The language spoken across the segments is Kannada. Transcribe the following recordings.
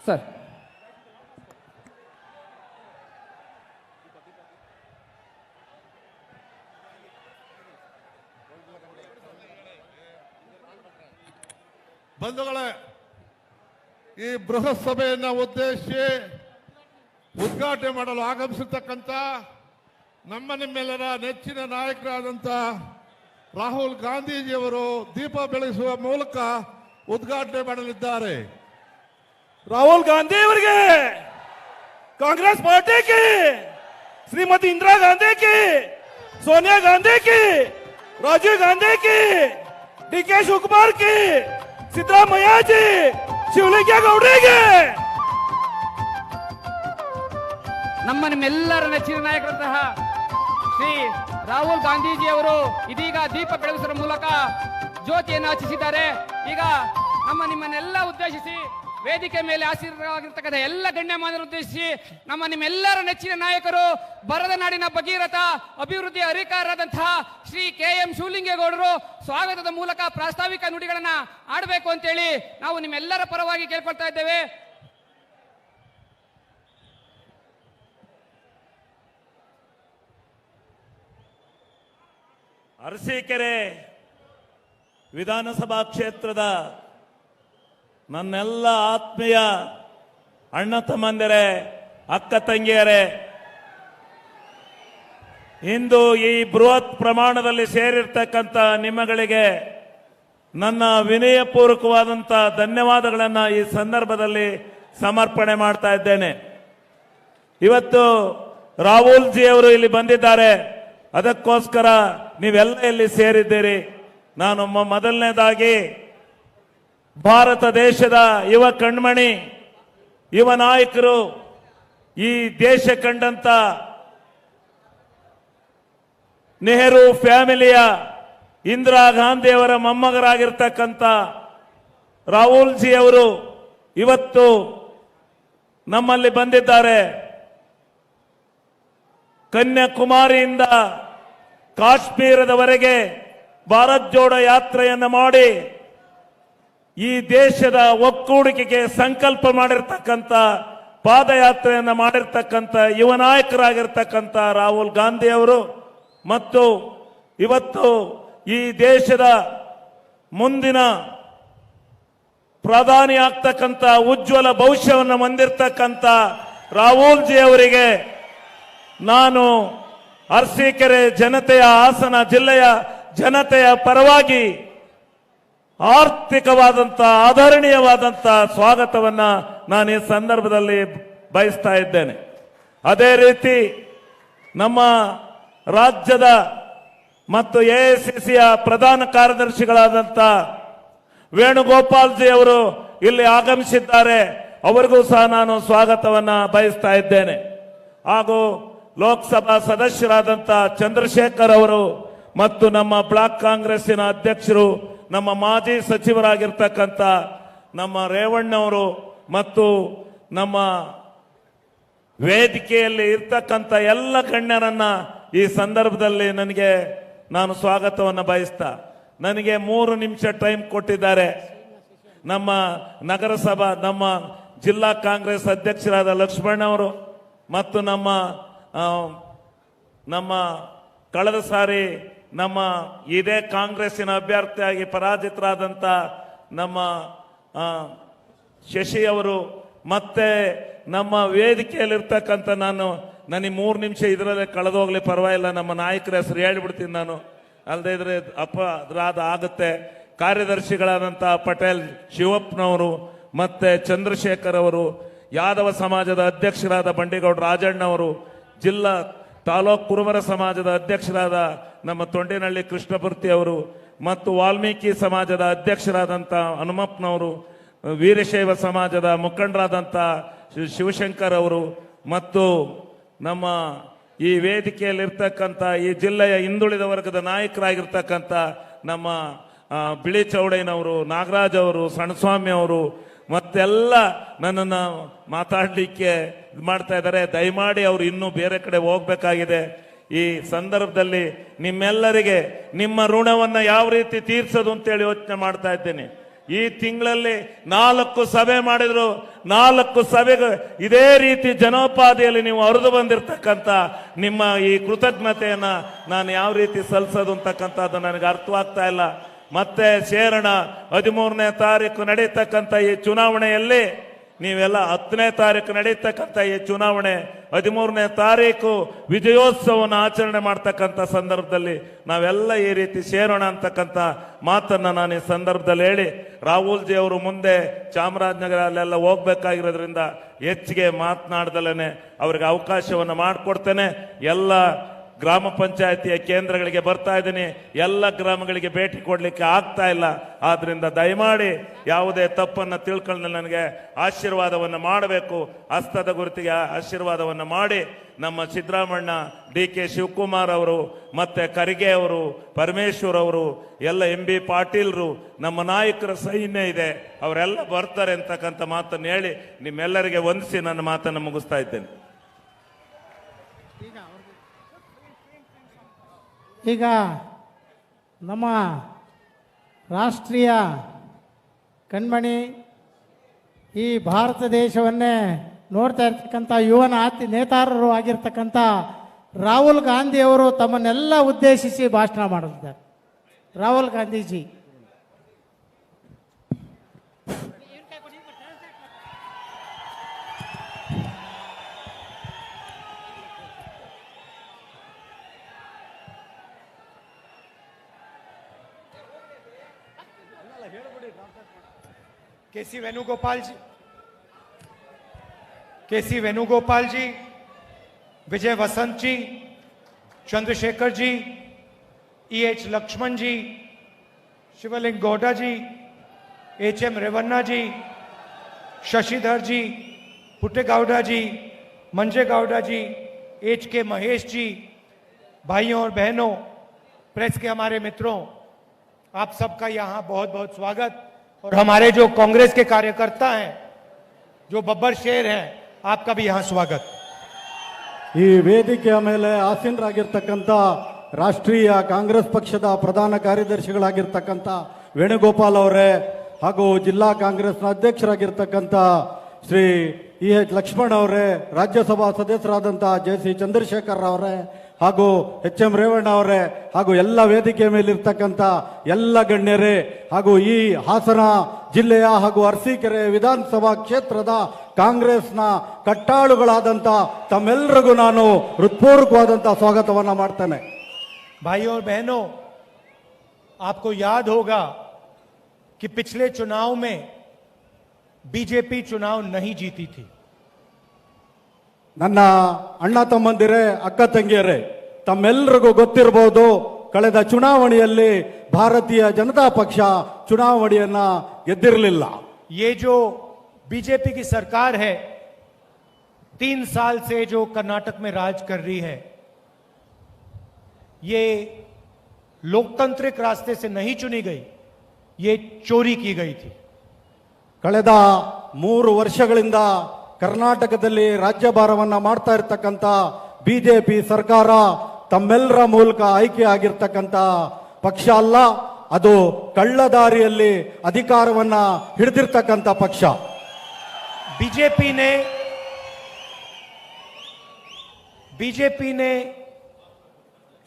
ಸರ್. ಬಂಧುಗಳೇ, ಈ ಬೃಹತ್ ಸಭೆಯನ್ನು ಉದ್ದೇಶಿಸಿ ಉದ್ಘಾಟನೆ ಮಾಡಲು ಆಗಮಿಸಿರ್ತಕ್ಕಂಥ ನಿಮ್ಮೆಲ್ಲರ ನೆಚ್ಚಿನ ನಾಯಕರಾದಂಥ ರಾಹುಲ್ ಗಾಂಧೀಜಿಯವರು ದೀಪ ಬೆಳಗಿಸುವ ಮೂಲಕ ಉದ್ಘಾಟನೆ ಮಾಡಲಿದ್ದಾರೆ. राहुल गांधी ಅವರಿಗೆ, कांग्रेस पार्टी की श्रीमती इंदिरा गांधी की, सोनिया गांधी की, राजीव गांधी की, डीके शिवकुमार की, सिद्धरामಯ್ಯ जी, ಶಿವಲಿಂಗೇಗೌಡರಿಗೆ, ನಿಮ್ಮೆಲ್ಲರ ನೆಚ್ಚಿನ ನಾಯಕರಂತಹ ಶ್ರೀ ರಾಹುಲ್ ಗಾಂಧೀಜಿಯವರು ಇದೀಗ ದೀಪ ಬೆಳಗಿಸುವ ಮೂಲಕ ಜ್ಯೋತಿಯನ್ನು ಹಚ್ಚಿಸಿದ್ದಾರೆ. ಈಗ ನಿಮ್ಮನ್ನೆಲ್ಲ ಉದ್ದೇಶಿಸಿ ವೇದಿಕೆ ಮೇಲೆ ಆಸೀನರಾಗಿರ್ತಕ್ಕಂಥ ಎಲ್ಲ ಗಣ್ಯಮಾನ್ಯರು ಉದ್ದೇಶಿಸಿ ನಿಮ್ಮೆಲ್ಲರ ನೆಚ್ಚಿನ ನಾಯಕರು, ಬರದ ನಾಡಿನ ಭಗೀರಥ, ಅಭಿವೃದ್ಧಿ ಅಧಿಕಾರರಾದಂತಹ ಶ್ರೀ KM ಶಿವಲಿಂಗೇಗೌಡರು ಸ್ವಾಗತದ ಮೂಲಕ ಪ್ರಾಸ್ತಾವಿಕ ನುಡಿಗಳನ್ನ ಆಡಬೇಕು ಅಂತೇಳಿ ನಾವು ನಿಮ್ಮೆಲ್ಲರ ಪರವಾಗಿ ಕೇಳ್ಕೊಳ್ತಾ ಇದ್ದೇವೆ. ಅರಸೀಕೆರೆ ವಿಧಾನಸಭಾ ಕ್ಷೇತ್ರದ ನನ್ನೆಲ್ಲ ಆತ್ಮೀಯ ಅಣ್ಣ ತಮ್ಮಂದಿರೇ, ಅಕ್ಕ ತಂಗಿಯರೇ, ಇಂದು ಈ ಬೃಹತ್ ಪ್ರಮಾಣದಲ್ಲಿ ಸೇರಿರ್ತಕ್ಕಂಥ ನಿಮ್ಮಗಳಿಗೆ ನನ್ನ ವಿನಯಪೂರ್ವಕವಾದಂಥ ಧನ್ಯವಾದಗಳನ್ನು ಈ ಸಂದರ್ಭದಲ್ಲಿ ಸಮರ್ಪಣೆ ಮಾಡ್ತಾ ಇದ್ದೇನೆ. ಇವತ್ತು ರಾಹುಲ್ ಜಿ ಅವರು ಇಲ್ಲಿ ಬಂದಿದ್ದಾರೆ, ಅದಕ್ಕೋಸ್ಕರ ನೀವೆಲ್ಲ ಇಲ್ಲಿ ಸೇರಿದ್ದೀರಿ. ನಾನು ಮೊದಲನೇದಾಗಿ ಭಾರತ ದೇಶದ ಯುವ ಕಣ್ಮಣಿ, ಯುವ ನಾಯಕರು, ಈ ದೇಶ ಕಂಡಂತ ನೆಹರು ಫ್ಯಾಮಿಲಿಯ ಇಂದಿರಾ ಗಾಂಧಿಯವರ ಮೊಮ್ಮಗರಾಗಿರ್ತಕ್ಕಂಥ ರಾಹುಲ್ ಜಿ ಅವರು ಇವತ್ತು ನಮ್ಮಲ್ಲಿ ಬಂದಿದ್ದಾರೆ. ಕನ್ಯಾಕುಮಾರಿಯಿಂದ ಕಾಶ್ಮೀರದವರೆಗೆ ಭಾರತ್ ಜೋಡೋ ಯಾತ್ರೆಯನ್ನು ಮಾಡಿ ಈ ದೇಶದ ಒಕ್ಕೂಡಿಕೆಗೆ ಸಂಕಲ್ಪ ಮಾಡಿರ್ತಕ್ಕಂಥ ಪಾದಯಾತ್ರೆಯನ್ನು ಮಾಡಿರ್ತಕ್ಕಂಥ ಯುವ ನಾಯಕರಾಗಿರ್ತಕ್ಕಂಥ ರಾಹುಲ್ ಗಾಂಧಿ ಅವರು ಮತ್ತು ಇವತ್ತು ಈ ದೇಶದ ಮುಂದಿನ ಪ್ರಧಾನಿ ಆಗ್ತಕ್ಕಂಥ ಉಜ್ವಲ ಭವಿಷ್ಯವನ್ನು ಹೊಂದಿರತಕ್ಕಂಥ ರಾಹುಲ್ ಜಿ ಅವರಿಗೆ ನಾನು ಅರಸೀಕೆರೆ ಜನತೆಯ, ಹಾಸನ ಜಿಲ್ಲೆಯ ಜನತೆಯ ಪರವಾಗಿ ಆರ್ಥಿಕವಾದಂಥ ಆದರಣೀಯವಾದಂಥ ಸ್ವಾಗತವನ್ನ ನಾನು ಈ ಸಂದರ್ಭದಲ್ಲಿ ಬಯಸ್ತಾ ಇದ್ದೇನೆ. ಅದೇ ರೀತಿ ನಮ್ಮ ರಾಜ್ಯದ ಮತ್ತು AICCಯ ಪ್ರಧಾನ ಕಾರ್ಯದರ್ಶಿಗಳಾದಂಥ ವೇಣುಗೋಪಾಲ್ ಜಿ ಅವರು ಇಲ್ಲಿ ಆಗಮಿಸಿದ್ದಾರೆ. ಅವರಿಗೂ ಸಹ ನಾನು ಸ್ವಾಗತವನ್ನ ಬಯಸ್ತಾ ಇದ್ದೇನೆ. ಹಾಗೂ ಲೋಕಸಭಾ ಸದಸ್ಯರಾದಂಥ ಚಂದ್ರಶೇಖರ್ ಅವರು ಮತ್ತು ನಮ್ಮ ಬ್ಲಾಕ್ ಕಾಂಗ್ರೆಸ್ಸಿನ ಅಧ್ಯಕ್ಷರು, ನಮ್ಮ ಮಾಜಿ ಸಚಿವರಾಗಿರ್ತಕ್ಕಂಥ ನಮ್ಮ ರೇವಣ್ಣವರು ಮತ್ತು ನಮ್ಮ ವೇದಿಕೆಯಲ್ಲಿ ಇರ್ತಕ್ಕಂಥ ಎಲ್ಲ ಗಣ್ಯರನ್ನ ಈ ಸಂದರ್ಭದಲ್ಲಿ ನಾನು ಸ್ವಾಗತವನ್ನು ಬಯಸ್ತಾ, ನನಗೆ 3 ನಿಮಿಷ ಟೈಮ್ ಕೊಟ್ಟಿದ್ದಾರೆ. ನಮ್ಮ ನಗರಸಭಾ, ನಮ್ಮ ಜಿಲ್ಲಾ ಕಾಂಗ್ರೆಸ್ ಅಧ್ಯಕ್ಷರಾದ ಲಕ್ಷ್ಮಣ್ ಅವರು ಮತ್ತು ನಮ್ಮ ಕಳೆದ ಸಾರಿ ನಮ್ಮ ಇದೇ ಕಾಂಗ್ರೆಸ್ಸಿನ ಅಭ್ಯರ್ಥಿಯಾಗಿ ಪರಾಜಿತರಾದಂಥ ನಮ್ಮ ಶಶಿ ಅವರು ಮತ್ತೆ ನಮ್ಮ ವೇದಿಕೆಯಲ್ಲಿರ್ತಕ್ಕಂಥ ನನಗೆ 3 ನಿಮಿಷ ಇದರಲ್ಲೇ ಕಳೆದೋಗ್ಲಿ, ಪರವಾಗಿಲ್ಲ, ನಮ್ಮ ನಾಯಕರ ಹೆಸರು ಹೇಳ್ಬಿಡ್ತೀನಿ ನಾನು, ಅಲ್ಲದೆ ಇದ್ರೆ ಅಪರಾಧ ಆಗುತ್ತೆ. ಕಾರ್ಯದರ್ಶಿಗಳಾದಂಥ ಪಟೇಲ್ ಶಿವಪ್ಪನವರು ಮತ್ತೆ ಚಂದ್ರಶೇಖರ್ ಅವರು, ಯಾದವ ಸಮಾಜದ ಅಧ್ಯಕ್ಷರಾದ ಬಂಡಿಗೌಡ ರಾಜಣ್ಣವರು, ಜಿಲ್ಲಾ ತಾಲೂಕು ಕುರುಬರ ಸಮಾಜದ ಅಧ್ಯಕ್ಷರಾದ ನಮ್ಮ ತೊಂಡೇನಹಳ್ಳಿ ಕೃಷ್ಣಮೂರ್ತಿ ಅವರು ಮತ್ತು ವಾಲ್ಮೀಕಿ ಸಮಾಜದ ಅಧ್ಯಕ್ಷರಾದಂಥ ಹನುಮಪ್ಪನವರು, ವೀರಶೈವ ಸಮಾಜದ ಮುಖಂಡರಾದಂಥ ಶಿವಶಂಕರ್ ಅವರು ಮತ್ತು ನಮ್ಮ ಈ ವೇದಿಕೆಯಲ್ಲಿರ್ತಕ್ಕಂಥ ಈ ಜಿಲ್ಲೆಯ ಹಿಂದುಳಿದ ವರ್ಗದ ನಾಯಕರಾಗಿರ್ತಕ್ಕಂಥ ನಮ್ಮ ಬಿಳಿ ಚೌಡಯ್ಯನವರು, ನಾಗರಾಜ್ ಅವರು, ಸಣ್ಣಸ್ವಾಮಿ ಅವರು ಮತ್ತೆಲ್ಲ ನನ್ನನ್ನು ಮಾತಾಡಲಿಕ್ಕೆ ಇದು ಮಾಡ್ತಾ ಇದ್ದಾರೆ. ದಯಮಾಡಿ ಅವರು ಇನ್ನೂ ಬೇರೆ ಕಡೆ ಹೋಗ್ಬೇಕಾಗಿದೆ. ಈ ಸಂದರ್ಭದಲ್ಲಿ ನಿಮ್ಮೆಲ್ಲರಿಗೆ ನಿಮ್ಮ ಋಣವನ್ನು ಯಾವ ರೀತಿ ತೀರ್ಸೋದು ಅಂತೇಳಿ ಯೋಚನೆ ಮಾಡ್ತಾ ಇದ್ದೇನೆ. ಈ ತಿಂಗಳಲ್ಲಿ 4 ಸಭೆ ಮಾಡಿದ್ರು. 4 ಸಭೆಗೆ ಇದೇ ರೀತಿ ಜನೋಪಾದಿಯಲ್ಲಿ ನೀವು ಹರಿದು ಬಂದಿರತಕ್ಕಂಥ ನಿಮ್ಮ ಈ ಕೃತಜ್ಞತೆಯನ್ನ ನಾನು ಯಾವ ರೀತಿ ಸಲ್ಲಿಸೋದು ಅಂತಕ್ಕಂಥದ್ದು ನನಗೆ ಅರ್ಥವಾಗ್ತಾ ಇಲ್ಲ. ಮತ್ತೆ ಸೇರೋಣ. 13ನೇ ತಾರೀಕು ನಡೀತಕ್ಕಂಥ ಈ ಚುನಾವಣೆಯಲ್ಲಿ ನೀವೆಲ್ಲ 10ನೇ ತಾರೀಕು ನಡೀತಕ್ಕಂಥ ಈ ಚುನಾವಣೆ 13ನೇ ತಾರೀಕು ವಿಜಯೋತ್ಸವವನ್ನು ಆಚರಣೆ ಮಾಡ್ತಕ್ಕಂಥ ಸಂದರ್ಭದಲ್ಲಿ ನಾವೆಲ್ಲ ಈ ರೀತಿ ಸೇರೋಣ ಅಂತಕ್ಕಂಥ ಮಾತನ್ನ ನಾನು ಈ ಸಂದರ್ಭದಲ್ಲಿ ಹೇಳಿ, ರಾಹುಲ್ ಜಿ ಅವರು ಮುಂದೆ ಚಾಮರಾಜನಗರ ಅಲ್ಲೆಲ್ಲ ಹೋಗ್ಬೇಕಾಗಿರೋದ್ರಿಂದ ಹೆಚ್ಚಿಗೆ ಮಾತನಾಡ್ದಲೇನೆ ಅವರಿಗೆ ಅವಕಾಶವನ್ನು ಮಾಡಿಕೊಡ್ತೇನೆ. ಎಲ್ಲ ಗ್ರಾಮ ಪಂಚಾಯತಿಯ ಕೇಂದ್ರಗಳಿಗೆ ಬರ್ತಾ ಇದ್ದೀನಿ. ಎಲ್ಲ ಗ್ರಾಮಗಳಿಗೆ ಭೇಟಿ ಕೊಡಲಿಕ್ಕೆ ಆಗ್ತಾ ಇಲ್ಲ. ಆದ್ರಿಂದ ದಯಮಾಡಿ ಯಾವುದೇ ತಪ್ಪನ್ನು ತಿಳ್ಕೊಂಡು ನನಗೆ ಆಶೀರ್ವಾದವನ್ನು ಮಾಡಬೇಕು. ಹಸ್ತದ ಗುರುತಿಗೆ ಆಶೀರ್ವಾದವನ್ನು ಮಾಡಿ ನಮ್ಮ ಸಿದ್ದರಾಮಣ್ಣ, DK ಶಿವಕುಮಾರ್ ಅವರು, ಮತ್ತೆ ಖರ್ಗೆ ಅವರು, ಪರಮೇಶ್ವರ್ ಅವರು, ಎಲ್ಲ MB ಪಾಟೀಲ್ರು, ನಮ್ಮ ನಾಯಕರ ಸೈನ್ಯ ಇದೆ, ಅವರೆಲ್ಲ ಬರ್ತಾರೆ ಅಂತಕ್ಕಂಥ ಮಾತನ್ನು ಹೇಳಿ ನಿಮ್ಮೆಲ್ಲರಿಗೆ ವಂದಿಸಿ ನನ್ನ ಮಾತನ್ನು ಮುಗಿಸ್ತಾ ಇದ್ದೇನೆ. ಈಗ ನಮ್ಮ ರಾಷ್ಟ್ರೀಯ ಕಣ್ಮಣಿ, ಈ ಭಾರತ ದೇಶವನ್ನೇ ನೋಡ್ತಾ ಇರ್ತಕ್ಕಂಥ ಯುವ ನೇತಾರರು ಆಗಿರ್ತಕ್ಕಂಥ ರಾಹುಲ್ ಗಾಂಧಿ ಅವರು ತಮ್ಮನ್ನೆಲ್ಲ ಉದ್ದೇಶಿಸಿ ಭಾಷಣ ಮಾಡಲಿದ್ದಾರೆ. ರಾಹುಲ್ ಗಾಂಧೀಜಿ. केसी वेणुगोपाल जी, विजय वसंत जी, चंद्रशेखर जी, EH लक्ष्मण जी, शिवलिंग गौडा जी, HM रेवन्ना जी, शशिधर जी, पुट्टे गौडा जी, मंजे गौडा जी, HK महेश जी, भाइयों और बहनों, प्रेस के हमारे मित्रों, आप सबका यहाँ बहुत बहुत स्वागत। और हमारे जो कांग्रेस के कार्यकर्ता हैं, जो बब्बर शेर हैं, आपका भी यहाँ स्वागत। ಈ ವೇದಿಕೆಯ ಮೇಲೆ ಆಸೀನರಾಗಿರ್ತಕ್ಕಂಥ ರಾಷ್ಟ್ರೀಯ ಕಾಂಗ್ರೆಸ್ ಪಕ್ಷದ ಪ್ರಧಾನ ಕಾರ್ಯದರ್ಶಿಗಳಾಗಿರ್ತಕ್ಕಂಥ ವೇಣುಗೋಪಾಲ್ ಅವರೇ, ಹಾಗೂ ಜಿಲ್ಲಾ ಕಾಂಗ್ರೆಸ್ನ ಅಧ್ಯಕ್ಷರಾಗಿರ್ತಕ್ಕಂಥ ಶ್ರೀ EH ಲಕ್ಷ್ಮಣ್ ಅವರೇ, ರಾಜ್ಯಸಭಾ ಸದಸ್ಯರಾದಂಥ JC ಚಂದ್ರಶೇಖರ್ ಅವರೇ, ಹಾಗೂ HM ರೇವಣ್ಣ ಅವರೇ, ಹಾಗೂ ಎಲ್ಲ ವೇದಿಕೆ ಮೇಲಿರ್ತಕ್ಕಂಥ ಎಲ್ಲ ಗಣ್ಯರೇ, ಹಾಗೂ ಈ ಹಾಸನ ಜಿಲ್ಲೆಯ ಹಾಗೂ ಅರಸೀಕೆರೆ ವಿಧಾನಸಭಾ ಕ್ಷೇತ್ರದ ಕಾಂಗ್ರೆಸ್ನ ಕಟ್ಟಾಳುಗಳಾದಂಥ ತಮ್ಮೆಲ್ಲರಿಗೂ ನಾನು ಹೃತ್ಪೂರ್ವಕವಾದಂಥ ಸ್ವಾಗತವನ್ನು ಮಾಡ್ತೇನೆ. भाइयों और बहनों, आपको याद होगा कि पिछले चुनाव में बीजेपी चुनाव नहीं जीती थी। ನನ್ನ ಅಣ್ಣ ತಮ್ಮಂದಿರೇ, ಅಕ್ಕ ತಂಗಿಯರೇ, ತಮ್ಮೆಲ್ಲರಿಗೂ ಗೊತ್ತಿರಬಹುದು, ಕಳೆದ ಚುನಾವಣೆಯಲ್ಲಿ ಭಾರತೀಯ ಜನತಾ ಪಕ್ಷ ಚುನಾವಣೆಯನ್ನ ಗೆದ್ದಿರಲಿಲ್ಲ. ये जो बीजेपी की सरकार है, 3 साल से जो कर्नाटक में राज कर रही है, ये लोकतांत्रिक रास्ते से नहीं चुनी गई, ये चोरी की गई थी। ಕಳೆದ 3 ವರ್ಷಗಳಿಂದ ಕರ್ನಾಟಕದಲ್ಲಿ ರಾಜ್ಯಭಾರವನ್ನ ಮಾಡ್ತಾ ಇರ್ತಕ್ಕಂಥ ಬಿಜೆಪಿ ಸರ್ಕಾರ ತಮ್ಮೆಲ್ಲರ ಮೂಲಕ ಆಯ್ಕೆ ಆಗಿರ್ತಕ್ಕಂಥ ಪಕ್ಷ ಅಲ್ಲ, ಅದು ಕಳ್ಳದಾರಿಯಲ್ಲಿ ಅಧಿಕಾರವನ್ನ ಹಿಡಿದಿರ್ತಕ್ಕಂಥ ಪಕ್ಷ. बीजेपी ने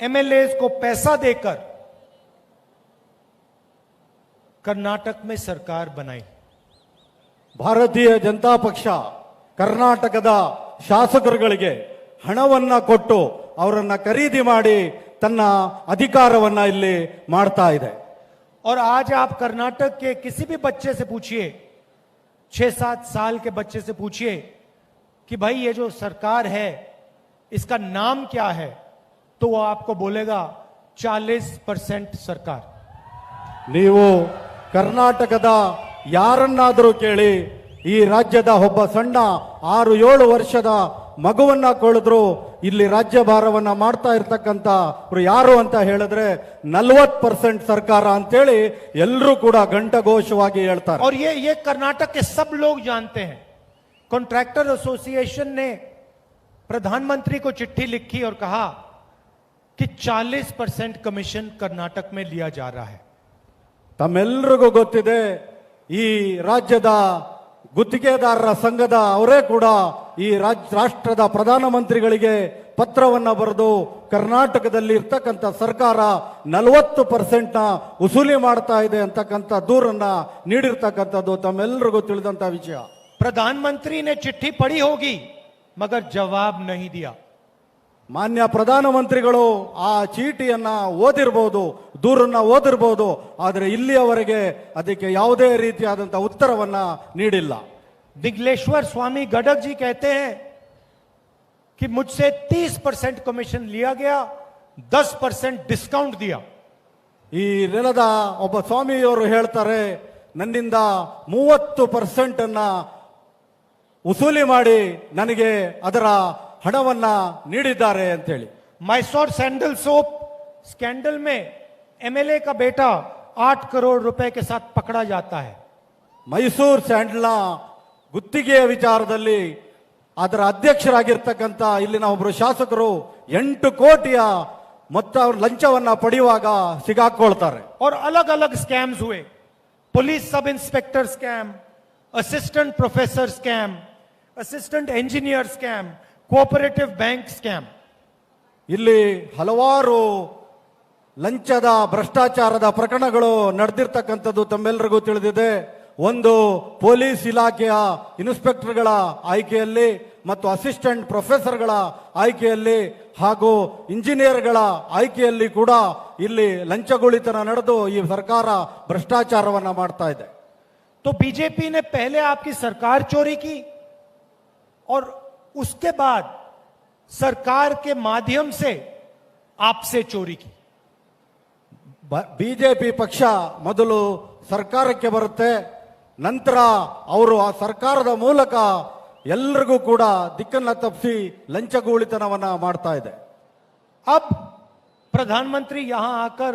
MLAs को पैसा देकर कर्नाटक में सरकार बनाई। ಭಾರತೀಯ ಜನತಾ ಪಕ್ಷ ಕರ್ನಾಟಕದ ಶಾಸಕರುಗಳಿಗೆ ಹಣವನ್ನ ಕೊಟ್ಟು ಅವರನ್ನ ಖರೀದಿ ಮಾಡಿ ತನ್ನ ಅಧಿಕಾರವನ್ನ ಇಲ್ಲಿ ಮಾಡ್ತಾ ಇದೆ. और आज आप कर्नाटक के किसी भी बच्चे से पूछिए, 6-7 साल के बच्चे से पूछिए कि भाई ये जो सरकार है इसका नाम क्या है, तो वो आपको बोलेगा 40% सरकार। ನೀವು ಕರ್ನಾಟಕದ ಯಾರನ್ನಾದರೂ ಕೇಳಿ, ಈ ರಾಜ್ಯದ ಒಬ್ಬ ಸಣ್ಣ 6-7 ವರ್ಷದ ಮಗುವನ್ನ ಕೊಳಿದ್ರು ಇಲ್ಲಿ ರಾಜ್ಯಭಾರವನ್ನ ಮಾಡ್ತಾ ಇರ್ತಕ್ಕಂಥ ಯಾರು ಅಂತ ಹೇಳಿದ್ರೆ 40% ಸರ್ಕಾರ ಅಂತೇಳಿ ಎಲ್ಲರೂ ಕೂಡ ಘಂಟಘೋಷವಾಗಿ ಹೇಳ್ತಾರೆ. और ये कर्नाटक के सब लोग जानते हैं। कॉन्ट्रैक्टर एसोसिएशन ने प्रधानमंत्री को चिट्ठी लिखी और कहा कि 40% कमीशन कर्नाटक में लिया जा रहा है। ತಮ್ಮೆಲ್ಲರಿಗೂ ಗೊತ್ತಿದೆ, ಈ ರಾಜ್ಯದ ಗುತ್ತಿಗೆದಾರರ ಸಂಘದ ಅವರೇ ಕೂಡ ಈ ರಾಷ್ಟ್ರದ ಪ್ರಧಾನಮಂತ್ರಿಗಳಿಗೆ ಪತ್ರವನ್ನ ಬರೆದು ಕರ್ನಾಟಕದಲ್ಲಿ ಇರ್ತಕ್ಕಂಥ ಸರ್ಕಾರ 40% ವಸೂಲಿ ಮಾಡ್ತಾ ಇದೆ ಅಂತಕ್ಕಂಥ ದೂರನ್ನ ನೀಡಿರ್ತಕ್ಕಂಥದ್ದು ತಮ್ಮೆಲ್ಲರಿಗೂ ತಿಳಿದಂತ ವಿಷಯ. प्रधानमंत्री ने चिट्ठी पढ़ी होगी मगर जवाब नहीं दिया. ಮಾನ್ಯ ಪ್ರಧಾನಮಂತ್ರಿಗಳು ಆ ಚೀಟಿಯನ್ನ ಓದಿರಬಹುದು, ದೂರನ್ನ ಓದಿರಬಹುದು, ಆದರೆ ಇಲ್ಲಿಯವರೆಗೆ ಅದಕ್ಕೆ ಯಾವುದೇ ರೀತಿಯಾದಂತಹ ಉತ್ತರವನ್ನ ನೀಡಿಲ್ಲ. दिग्लेश्वर स्वामी गडक जी कहते हैं कि मुझसे 30% कमीशन लिया गया, 10% डिस्काउंट दिया. ಈ ನೆಲದ ಒಬ್ಬ ಸ್ವಾಮಿಯವರು ಹೇಳ್ತಾರೆ, ನನ್ನಿಂದ 30% ಅನ್ನ ವಸೂಲಿ ಮಾಡಿ ನನಗೆ ಅದರ ಹಣವನ್ನ ನೀಡಿದ್ದಾರೆ ಅಂತೇಳಿ. मैसोर सैंडल सोप स्कैंडल में एमएलए का बेटा 8 करोड़ रुपए के साथ पकड़ा जाता है. ಮೈಸೂರು ಸ್ಯಾಂಡಲ್ನ ಗುತ್ತಿಗೆಯ ವಿಚಾರದಲ್ಲಿ ಅದರ ಅಧ್ಯಕ್ಷರಾಗಿರ್ತಕ್ಕಂಥ ಇಲ್ಲಿನ ಒಬ್ಬರು ಶಾಸಕರು 8 ಕೋಟಿಯ ಮೊತ್ತ ಲಂಚವನ್ನ ಪಡೆಯುವಾಗ ಸಿಗಾಕೊಳ್ತಾರೆ. और अलग अलग स्कैम्स हुए. Police sub inspector scam, assistant professor scam, assistant engineer scam, cooperative bank scam. ಇಲ್ಲಿ ಹಲವಾರು ಲಂಚದ ಭ್ರಷ್ಟಾಚಾರದ ಪ್ರಕರಣಗಳು ನಡೆದಿರ್ತಕ್ಕಂಥದ್ದು ತಮ್ಮೆಲ್ಲರಿಗೂ ತಿಳಿದಿದೆ. ಒಂದು ಪೊಲೀಸ್ ಇಲಾಖೆಯ ಇನ್ಸ್ಪೆಕ್ಟರ್ಗಳ ಆಯ್ಕೆಯಲ್ಲಿ ಮತ್ತು ಅಸಿಸ್ಟೆಂಟ್ ಪ್ರೊಫೆಸರ್ಗಳ ಆಯ್ಕೆಯಲ್ಲಿ ಹಾಗೂ ಇಂಜಿನಿಯರ್ಗಳ ಆಯ್ಕೆಯಲ್ಲಿ ಕೂಡ ಇಲ್ಲಿ ಲಂಚಗುಳಿತನ ನಡೆದು ಈ ಸರ್ಕಾರ ಭ್ರಷ್ಟಾಚಾರವನ್ನ ಮಾಡ್ತಾ ಇದೆ. तो बीजेपी ने पहले आपकी सरकार चोरी की और उसके बाद सरकार के माध्यम से आपसे चोरी की. ಬಿಜೆಪಿ ಪಕ್ಷ ಮೊದಲು ಸರ್ಕಾರಕ್ಕೆ ಬರುತ್ತೆ, ನಂತರ ಅವರು ಆ ಸರ್ಕಾರದ ಮೂಲಕ ಎಲ್ಲರಿಗೂ ಕೂಡ ದಿಕ್ಕನ್ನ ತಪ್ಪಿಸಿ ಲಂಚಗೂಳಿತನವನ್ನ ಮಾಡ್ತಾ ಇದೆ. अब प्रधानमंत्री यहां आकर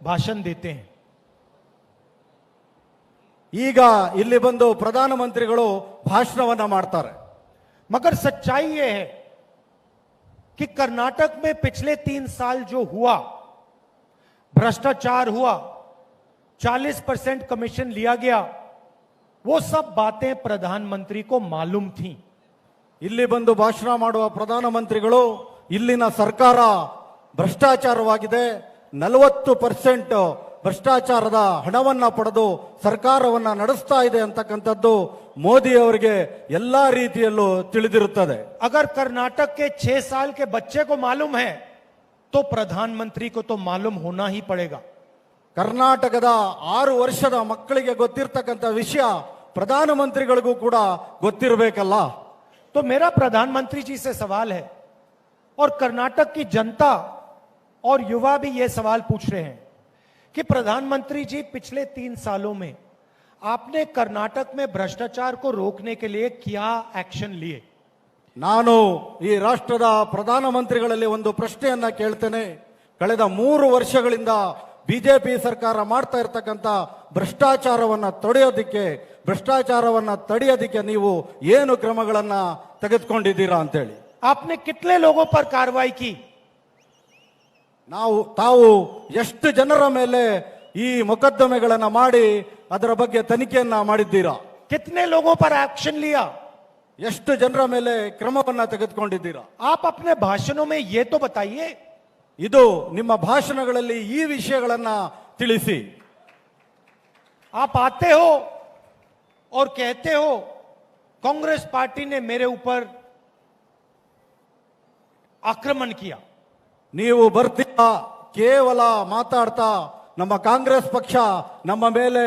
भाषण देते हैं. ಈಗ ಇಲ್ಲಿ ಬಂದು ಪ್ರಧಾನಮಂತ್ರಿಗಳು ಭಾಷಣವನ್ನ ಮಾಡ್ತಾರೆ. मगर सच्चाई यह है कि कर्नाटक में पिछले 3 साल जो हुआ, भ्रष्टाचार हुआ, 40% कमीशन लिया गया, वो सब बातें प्रधानमंत्री को मालूम थी. ಇಲ್ಲಿ ಬಂದು ಭಾಷಣ ಮಾಡುವ ಪ್ರಧಾನಮಂತ್ರಿಗಳು ಇಲ್ಲಿನ ಸರ್ಕಾರ ಭ್ರಷ್ಟಾಚಾರವಾಗಿದೆ, 40% ಭ್ರಷ್ಟಾಚಾರದ ಹಣವನ್ನ ಪಡೆದು ಸರ್ಕಾರವನ್ನ ನಡೆಸ್ತಾ ಇದೆ ಅಂತಕ್ಕಂಥದ್ದು ಮೋದಿ ಅವರಿಗೆ ಎಲ್ಲಾ ರೀತಿಯಲ್ಲೂ ತಿಳಿದಿರುತ್ತದೆ. अगर कर्नाटक के 6 साल के बच्चे को मालूम है तो प्रधानमंत्री को तो मालूम होना ही पड़ेगा. ಕರ್ನಾಟಕದ 6 ವರ್ಷದ ಮಕ್ಕಳಿಗೆ ಗೊತ್ತಿರ್ತಕ್ಕಂಥ ವಿಷಯ ಪ್ರಧಾನಮಂತ್ರಿಗಳಿಗೂ ಕೂಡ ಗೊತ್ತಿರಬೇಕಲ್ಲ. तो मेरा प्रधानमंत्री जी से सवाल है और कर्नाटक की जनता और युवा भी ये सवाल पूछ रहे हैं कि प्रधानमंत्री जी पिछले 3 सालों में आपने कर्नाटक में भ्रष्टाचार को रोकने के लिए क्या एक्शन लिए. ನಾನು ಈ ರಾಷ್ಟ್ರದ ಪ್ರಧಾನಮಂತ್ರಿಗಳಲ್ಲಿ ಒಂದು ಪ್ರಶ್ನೆಯನ್ನ ಕೇಳ್ತೇನೆ. ಕಳೆದ 3 ವರ್ಷಗಳಿಂದ ಬಿಜೆಪಿ ಸರ್ಕಾರ ಮಾಡ್ತಾ ಇರ್ತಕ್ಕಂಥ ಭ್ರಷ್ಟಾಚಾರವನ್ನ ತಡೆಯೋದಿಕ್ಕೆ ನೀವು ಏನು ಕ್ರಮಗಳನ್ನ ತೆಗೆದುಕೊಂಡಿದ್ದೀರಾ ಅಂತೇಳಿ. आपने कितने लोगों पर कार्रवाई की. ತಾವು ಎಷ್ಟು ಜನರ ಮೇಲೆ ಈ ಮೊಕದ್ದಮೆಗಳನ್ನ ಮಾಡಿ ಅದರ ಬಗ್ಗೆ ತನಿಖೆಯನ್ನ ಮಾಡಿದ್ದೀರಾ. कितने लोगों पर एक्शन लिया. ಎಷ್ಟು ಜನರ ಮೇಲೆ ಕ್ರಮವನ್ನ ತೆಗೆದುಕೊಂಡಿದ್ದೀರಾ. आप अपने भाषणों में ये तो बताइए. ಇದು ನಿಮ್ಮ ಭಾಷಣಗಳಲ್ಲಿ ಈ ವಿಷಯಗಳನ್ನ ತಿಳಿಸಿ. आप आते हो और कहते हो कांग्रेस पार्टी ने मेरे ऊपर आक्रमण किया. ನೀವು ಬರ್ತೀರಾ, ಕೇವಲ ಮಾತಾಡ್ತಾ ನಮ್ಮ ಕಾಂಗ್ರೆಸ್ ಪಕ್ಷ ನಮ್ಮ ಮೇಲೆ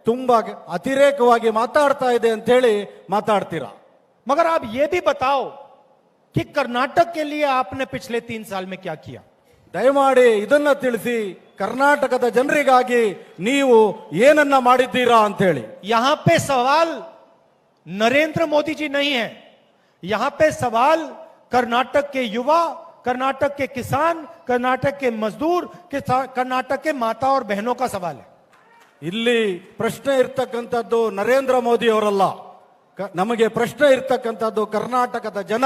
ತುಂಬಾ ಅತಿರೇಕವಾಗಿ ಮಾತಾಡ್ತಾ ಇದೆ ಅಂತ ಹೇಳಿ ಮಾತಾಡ್ತೀರಾ. मगर आप ये भी बताओ कि कर्नाटक के लिए आपने पिछले 3 साल में क्या किया. ದಯಮಾಡಿ ಇದನ್ನ ತಿಳಿಸಿ, ಕರ್ನಾಟಕದ ಜನರಿಗಾಗಿ ನೀವು ಏನನ್ನ ಮಾಡಿದ್ದೀರಾ ಅಂತ ಹೇಳಿ. यहां पे सवाल नरेंद्र मोदी जी नहीं है, यहां पे सवाल कर्नाटक के युवा, कर्नाटक के किसान, कर्नाटक के मजदूर, कर्नाटक के माता और बहनों का सवाल है. ಇಲ್ಲಿ ಪ್ರಶ್ನೆ ಇರ್ತಕ್ಕಂಥದ್ದು ನರೇಂದ್ರ ಮೋದಿ ಅವರಲ್ಲ. ನಮಗೆ ಪ್ರಶ್ನೆ ಇರ್ತಕ್ಕಂಥದ್ದು ಕರ್ನಾಟಕದ ಜನ,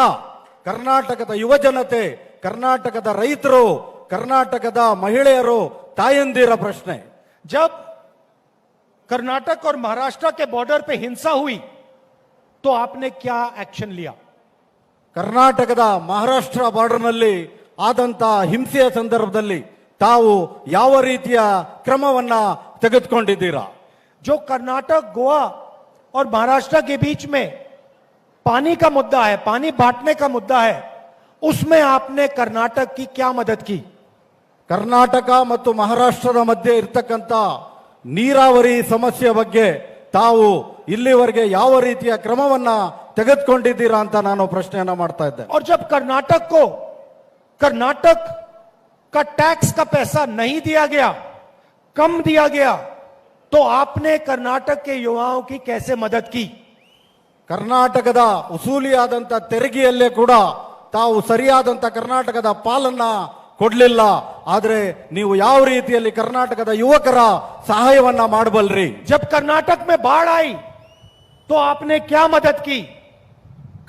ಕರ್ನಾಟಕದ ಯುವ ಜನತೆ, ಕರ್ನಾಟಕದ ರೈತರು, ಕರ್ನಾಟಕದ ಮಹಿಳೆಯರು, ತಾಯಂದಿರ ಪ್ರಶ್ನೆ. जब कर्नाटक और महाराष्ट्र के बॉर्डर पे हिंसा हुई तो आपने क्या एक्शन लिया? ಕರ್ನಾಟಕದ ಮಹಾರಾಷ್ಟ್ರ ಬಾರ್ಡರ್ನಲ್ಲಿ ಆದಂತ ಹಿಂಸೆಯ ಸಂದರ್ಭದಲ್ಲಿ ತಾವು ಯಾವ ರೀತಿಯ ಕ್ರಮವನ್ನ ತೆಗೆದುಕೊಂಡಿದ್ದೀರಾ? जो कर्नाटक, गोवा और महाराष्ट्र के बीच में पानी का मुद्दा है, पानी बांटने का मुद्दा है, उसमें आपने कर्नाटक की क्या मदद की? ಕರ್ನಾಟಕ ಮತ್ತು ಮಹಾರಾಷ್ಟ್ರದ ಮಧ್ಯೆ ಇರ್ತಕ್ಕಂಥ ನೀರಾವರಿ ಸಮಸ್ಯೆ ಬಗ್ಗೆ ತಾವು ಇಲ್ಲಿವರೆಗೆ ಯಾವ ರೀತಿಯ ಕ್ರಮವನ್ನ ತೆಗೆದುಕೊಂಡಿದ್ದೀರಾ ಅಂತ ನಾನು ಪ್ರಶ್ನೆಯನ್ನ ಮಾಡ್ತಾ ಇದ್ದೆ. और जब कर्नाटक को कर्नाटक का टैक्स का पैसा नहीं दिया गया, कम दिया गया, तो आपने कर्नाटक के युवाओं की कैसे मदद की? ಕರ್ನಾಟಕದ ಉಸೂಲಿಯಾದಂತ ತೆರಿಗೆಯಲ್ಲೇ ಕೂಡ ತಾವು ಸರಿಯಾದಂತ ಕರ್ನಾಟಕದ ಪಾಲನ್ನ ಕೊಡ್ಲಿಲ್ಲ. ಆದ್ರೆ ನೀವು ಯಾವ ರೀತಿಯಲ್ಲಿ ಕರ್ನಾಟಕದ ಯುವಕರ ಸಹಾಯವನ್ನ ಮಾಡಬಲ್ರಿ? जब कर्नाटक में बाढ़ आई तो आपने क्या मदद की?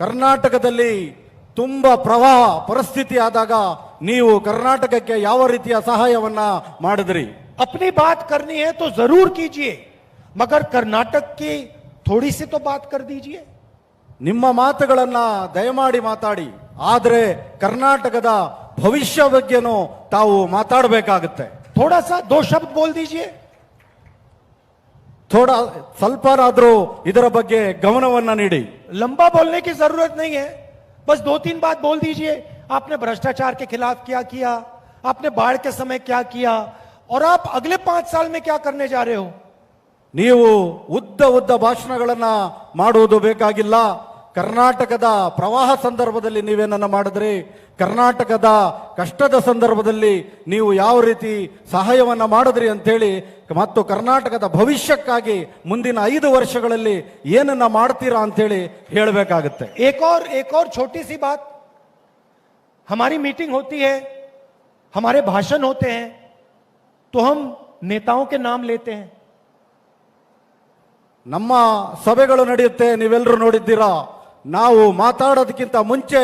ಕರ್ನಾಟಕದಲ್ಲಿ ತುಂಬಾ ಪ್ರವಾಹ ಪರಿಸ್ಥಿತಿ ಆದಾಗ ನೀವು ಕರ್ನಾಟಕಕ್ಕೆ ಯಾವ ರೀತಿಯ ಸಹಾಯವನ್ನ ಮಾಡಿದ್ರಿ? अपनी बात करनी है तो जरूर कीजिए, मगर कर्नाटक की थोड़ी सी तो बात कर दीजिए. ನಿಮ್ಮ ಮಾತುಗಳನ್ನ ದಯಮಾಡಿ ಮಾತಾಡಿ, ಆದ್ರೆ ಕರ್ನಾಟಕದ ಭವಿಷ್ಯ ಬಗ್ಗೆನೂ ತಾವು ಮಾತಾಡಬೇಕಾಗುತ್ತೆ. थोड़ा सा दो शब्द बोल दीजिए. ಸ್ವಲ್ಪನಾದ್ರೂ ಇದರ ಬಗ್ಗೆ ಗಮನವನ್ನ ನೀಡಿ. लंबा बोलने की जरूरत नहीं है, बस दो तीन बात बोल दीजिए. आपने भ्रष्टाचार के खिलाफ क्या किया, आपने बाढ़ के समय क्या किया, और आप अगले 5 साल में क्या करने जा रहे हो? ನೀವು ಉದ್ದ ಭಾಷಣಗಳನ್ನ ಮಾಡುವುದು ಬೇಕಾಗಿಲ್ಲ. ಕರ್ನಾಟಕದ ಪ್ರವಾಹ ಸಂದರ್ಭದಲ್ಲಿ ನೀವೇನನ್ನ ಮಾಡಿದ್ರಿ, ಕರ್ನಾಟಕದ ಕಷ್ಟದ ಸಂದರ್ಭದಲ್ಲಿ ನೀವು ಯಾವ ರೀತಿ ಸಹಾಯವನ್ನ ಮಾಡಿದ್ರಿ ಅಂತೇಳಿ, ಮತ್ತು ಕರ್ನಾಟಕದ ಭವಿಷ್ಯಕ್ಕಾಗಿ ಮುಂದಿನ 5 ವರ್ಷಗಳಲ್ಲಿ ಏನನ್ನ ಮಾಡ್ತೀರಾ ಅಂತೇಳಿ ಹೇಳಬೇಕಾಗುತ್ತೆ. एक और छोटी सी बात, हमारी मीटिंग होती है, हमारे भाषण होते हैं, तो हम नेताओं के नाम लेते हैं. ನಮ್ಮ ಸಭೆಗಳು ನಡೆಯುತ್ತೆ, ನೀವೆಲ್ಲರೂ ನೋಡಿದ್ದೀರಾ. ನಾವು ಮಾತಾಡೋದಕ್ಕಿಂತ ಮುಂಚೆ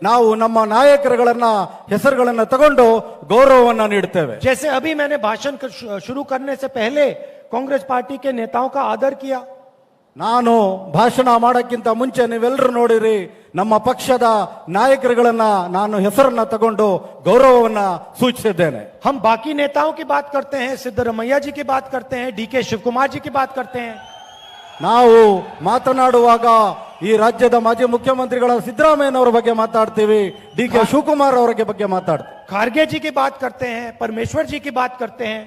ನಾವು ನಮ್ಮ ನಾಯಕರುಗಳನ್ನ ಹೆಸರುಗಳನ್ನ ತಗೊಂಡು ಗೌರವವನ್ನ ನೀಡುತ್ತೇವೆ. जैसे अभी मैंने भाषण शुरू करने से पहले कांग्रेस पार्टी के नेताओं का आदर किया. ನಾನು ಭಾಷಣ ಮಾಡೋಕ್ಕಿಂತ ಮುಂಚೆ ನೀವೆಲ್ಲರೂ ನೋಡಿರಿ, ನಮ್ಮ ಪಕ್ಷದ ನಾಯಕರುಗಳನ್ನ ನಾನು ಹೆಸರನ್ನ ತಗೊಂಡು ಗೌರವವನ್ನ ಸೂಚಿಸಿದ್ದೇನೆ. हम बाकी नेताओं की बात करते हैं, सिद्धरमैया जी की बात करते हैं, डीके शिवकुमार जी की बात करते हैं. ನಾವು ಮಾತನಾಡುವಾಗ ಈ ರಾಜ್ಯದ ಮಾಜಿ ಮುಖ್ಯಮಂತ್ರಿಗಳ ಸಿದ್ದರಾಮಯ್ಯನವರ ಬಗ್ಗೆ ಮಾತಾಡ್ತೀವಿ, ಡಿ.ಕೆ. ಶಿವಕುಮಾರ್ ಅವರ ಬಗ್ಗೆ ಮಾತಾಡ್ತೀವಿ, खारगे जी की बात करते हैं, परमेश्वर जी की बात करते हैं.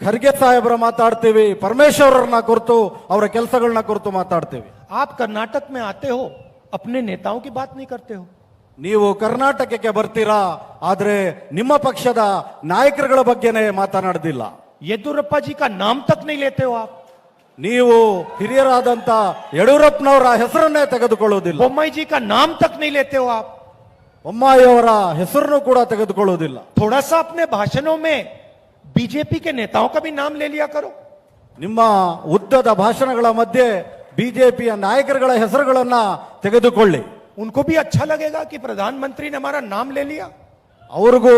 ಖರ್ಗೆ ಸಾಹೇಬರ ಮಾತಾಡ್ತೀವಿ, ಪರಮೇಶ್ವರರನ್ನ ಕುರಿತು ಅವರ ಕೆಲಸಗಳನ್ನ ಕುರಿತು ಮಾತಾಡ್ತೀವಿ. आप कर्नाटक में आते हो, अपने नेताओं की बात नहीं करते हो. ನೀವು ಕರ್ನಾಟಕಕ್ಕೆ ಬರ್ತೀರಾ, ಆದ್ರೆ ನಿಮ್ಮ ಪಕ್ಷದ ನಾಯಕರುಗಳ ಬಗ್ಗೆನೇ ಮಾತನಾಡ್ದಿಲ್ಲ. येदुरप्पा जी का नाम तक नहीं लेते हो आप. ನೀವು ಹಿರಿಯರಾದಂತ ಯಡಿಯೂರಪ್ಪನವರ ಹೆಸರನ್ನೇ ತೆಗೆದುಕೊಳ್ಳುವುದಿಲ್ಲ. बोम्मई जी का नाम तक नहीं लेते हो आप. ಬೊಮ್ಮಾಯಿಯವರ ಹೆಸರನ್ನು ಕೂಡ ತೆಗೆದುಕೊಳ್ಳುವುದಿಲ್ಲ. थोड़ा सा अपने भाषणों में बीजेपी के नेताओं का भी नाम ले लिया करो. ನಿಮ್ಮ ಉದ್ದದ ಭಾಷಣಗಳ ಮಧ್ಯೆ ಬಿಜೆಪಿಯ ನಾಯಕರುಗಳ ಹೆಸರುಗಳನ್ನ ತೆಗೆದುಕೊಳ್ಳಿ. उनको भी अच्छा लगेगा कि प्रधानमंत्री ने हमारा नाम ले लिया. ಅವ್ರಿಗೂ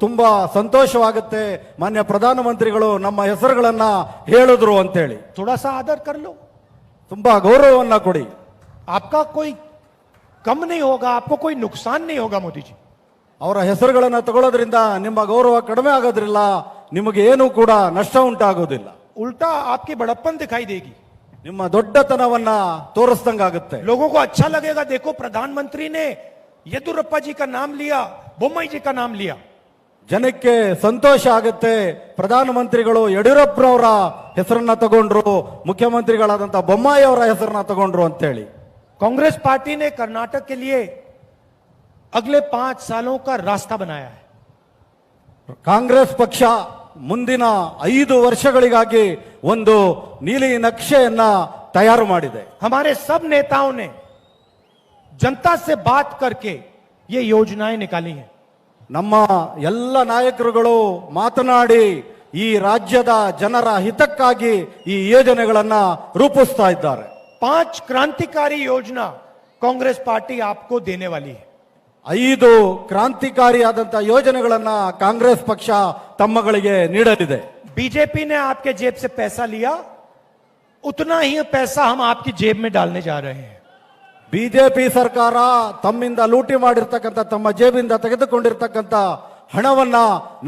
ತುಂಬಾ ಸಂತೋಷವಾಗುತ್ತೆ, ಮಾನ್ಯ ಪ್ರಧಾನಮಂತ್ರಿಗಳು ನಮ್ಮ ಹೆಸರುಗಳನ್ನ ಹೇಳಿದ್ರು ಅಂತೇಳಿ. थोड़ा सा आदर कर लो. ತುಂಬಾ ಗೌರವವನ್ನ ಕೊಡಿ. आपका कोई कम नहीं होगा, आपको कोई नुकसान नहीं होगा. मोदी जी, ಅವರ ಹೆಸರುಗಳನ್ನ ತಗೊಳ್ಳೋದ್ರಿಂದ ನಿಮ್ಮ ಗೌರವ ಕಡಿಮೆ ಆಗೋದ್ರಿಲ್ಲ, ನಿಮಗೆ ಏನೂ ಕೂಡ ನಷ್ಟ ಉಂಟಾಗೋದಿಲ್ಲ. उल्टा आपकी बड़प्पन दिखाई देगी. ನಿಮ್ಮ ದೊಡ್ಡತನವನ್ನ ತೋರಿಸ್ದಂಗಾಗುತ್ತೆ. लोगों को अच्छा लगेगा, देखो प्रधानमंत्री ने येदुरप्पा जी का नाम लिया, बोम्मई जी का नाम लिया. ಜನಕ್ಕೆ ಸಂತೋಷ ಆಗುತ್ತೆ, ಪ್ರಧಾನಮಂತ್ರಿಗಳು ಯಡಿಯೂರಪ್ಪನವರ ಹೆಸರನ್ನ ತಗೊಂಡ್ರು, ಮುಖ್ಯಮಂತ್ರಿಗಳಾದಂತ ಬೊಮ್ಮಾಯಿ ಅವರ ಹೆಸರನ್ನ ತಗೊಂಡ್ರು ಅಂತೇಳಿ. कांग्रेस पार्टी ने कर्नाटक के लिए अगले 5 सालों का रास्ता बनाया है. ಕಾಂಗ್ರೆಸ್ ಪಕ್ಷ ಮುಂದಿನ 5 ವರ್ಷಗಳಿಗಾಗಿ ಒಂದು ನೀಲಿ ನಕ್ಷೆಯನ್ನ ತಯಾರು ಮಾಡಿದೆ. हमारे सब नेताओं ने जनता से बात करके ये योजनाएं निकाली हैं. ನಮ್ಮ ಎಲ್ಲ ನಾಯಕರುಗಳು ಮಾತನಾಡಿ ಈ ರಾಜ್ಯದ ಜನರ ಹಿತಕ್ಕಾಗಿ ಈ ಯೋಜನೆಗಳನ್ನ ರೂಪಿಸ್ತಾ ಇದ್ದಾರೆ. 5 क्रांतिकारी योजना कांग्रेस पार्टी आपको देने वाली है. 5 ಕ್ರಾಂತಿಕಾರಿಯಾದಂತಹ ಯೋಜನೆಗಳನ್ನ ಕಾಂಗ್ರೆಸ್ ಪಕ್ಷ ತಮ್ಮಗಳಿಗೆ ನೀಡಲಿದೆ. बीजेपी ने आपके जेब से पैसा लिया उतना ही पैसा हम आपकी जेब में डालने जा रहे हैं। ಬಿಜೆಪಿ ಸರ್ಕಾರ ತಮ್ಮಿಂದ ಲೂಟಿ ಮಾಡಿರ್ತಕ್ಕಂಥ ತಮ್ಮ ಜೇಬಿಂದ ತೆಗೆದುಕೊಂಡಿರ್ತಕ್ಕಂಥ ಹಣವನ್ನ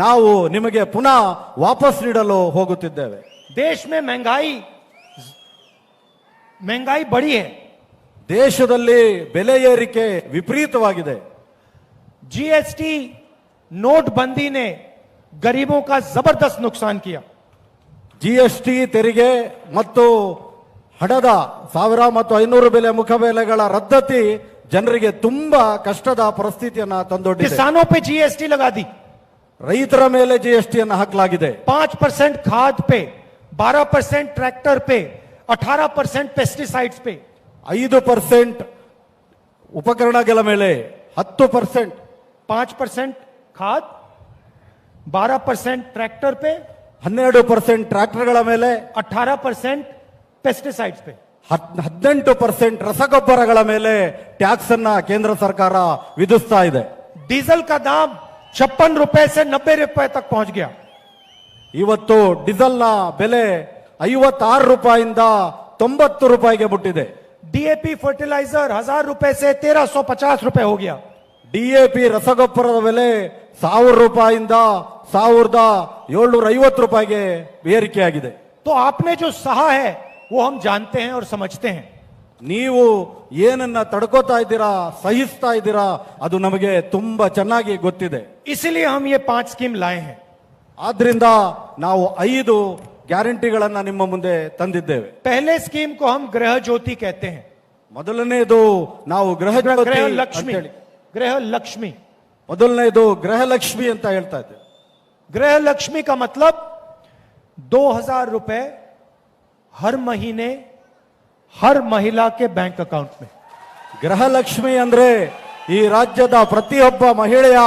ನಾವು ನಿಮಗೆ ಪುನಃ ವಾಪಸ್ ನೀಡಲು ಹೋಗುತ್ತಿದ್ದೇವೆ. देश में महंगाई बढ़ी है। ದೇಶದಲ್ಲಿ ಬೆಲೆ ಏರಿಕೆ ವಿಪರೀತವಾಗಿದೆ. जीएसटी नोटबंदी ने गरीबों का जबरदस्त नुकसान किया। ಜಿಎಸ್ಟಿ ತೆರಿಗೆ ಮತ್ತು ಹಣದ 1000 ಮತ್ತು 500 ಬೆಲೆ ಮುಖಬೆಲೆಗಳ ರದ್ದತಿ ಜನರಿಗೆ ತುಂಬಾ ಕಷ್ಟದ ಪರಿಸ್ಥಿತಿಯನ್ನ ತಂದೊಡ್ಡಿದೆ. किसानों पे जीएसटी लगा दी। ರೈತರ ಮೇಲೆ ಜಿಎಸ್ಟಿಯನ್ನು ಹಾಕಲಾಗಿದೆ. 5% खाद पे, 12% ट्रैक्टर पे, 18% पेस्टिसाइड्स पे, 5% ಉಪಕರಣಗಳ ಮೇಲೆ, 10% 5% खाद, 12% ट्रैक्टर पे, 12% ಟ್ರ್ಯಾಕ್ಟರ್ಗಳ ಮೇಲೆ, 18% पेस्टिसाइड्स पे। 18% ರಸಗೊಬ್ಬರಗಳ ಮೇಲೆ ಟ್ಯಾಕ್ಸ್ ಅನ್ನ ಕೇಂದ್ರ ಸರ್ಕಾರ ವಿಧಿಸ್ತಾ ಇದೆ. डीजल का दाम 56 रुपए से 90 रुपए तक पहुंच गया। ಇವತ್ತು ಡೀಸೆಲ್ನ ಬೆಲೆ 56 ರೂಪಾಯಿಂದ 90 ರೂಪಾಯಿಗೆ ಮುಟ್ಟಿದೆ. डीएपी फर्टिलाइजर 1000 रुपए से 1350 रुपए हो गया। ಡಿಎಪಿ ರಸಗೊಬ್ಬರದ ಬೆಲೆ 1000 ರೂಪಾಯಿಂದ 1750 ರೂಪಾಯಿಗೆ ಏರಿಕೆಯಾಗಿದೆ. तो आपने जो सहा है वो हम जानते हैं और समझते हैं। ನೀವು ಏನನ್ನ ತಡ್ಕೋತಾ ಇದ್ದೀರಾ, ಸಹಿಸ್ತಾ ಇದ್ದೀರಾ, ಅದು ನಮಗೆ ತುಂಬಾ ಚೆನ್ನಾಗಿ ಗೊತ್ತಿದೆ. इसलिए हम ये 5 स्कीम लाए हैं। ಆದ್ರಿಂದ ನಾವು 5 ಗ್ಯಾರಂಟಿಗಳನ್ನ ನಿಮ್ಮ ಮುಂದೆ ತಂದಿದ್ದೇವೆ. पहले स्कीम को हम गृह ज्योति कहते हैं। ಮೊದಲನೇದು ನಾವು ಗೃಹ गृह लक्ष्मी, गृह लक्ष्मी, ಮೊದಲನೇದು ಗೃಹಲಕ್ಷ್ಮಿ ಅಂತ ಹೇಳ್ತಾ ಇದ್ದೇವೆ. गृह लक्ष्मी का मतलब 2000 रुपए हर महीने हर महिला के बैंक अकाउंट में। ಗೃಹಲಕ್ಷ್ಮಿ ಅಂದ್ರೆ ಈ ರಾಜ್ಯದ ಪ್ರತಿಯೊಬ್ಬ ಮಹಿಳೆಯ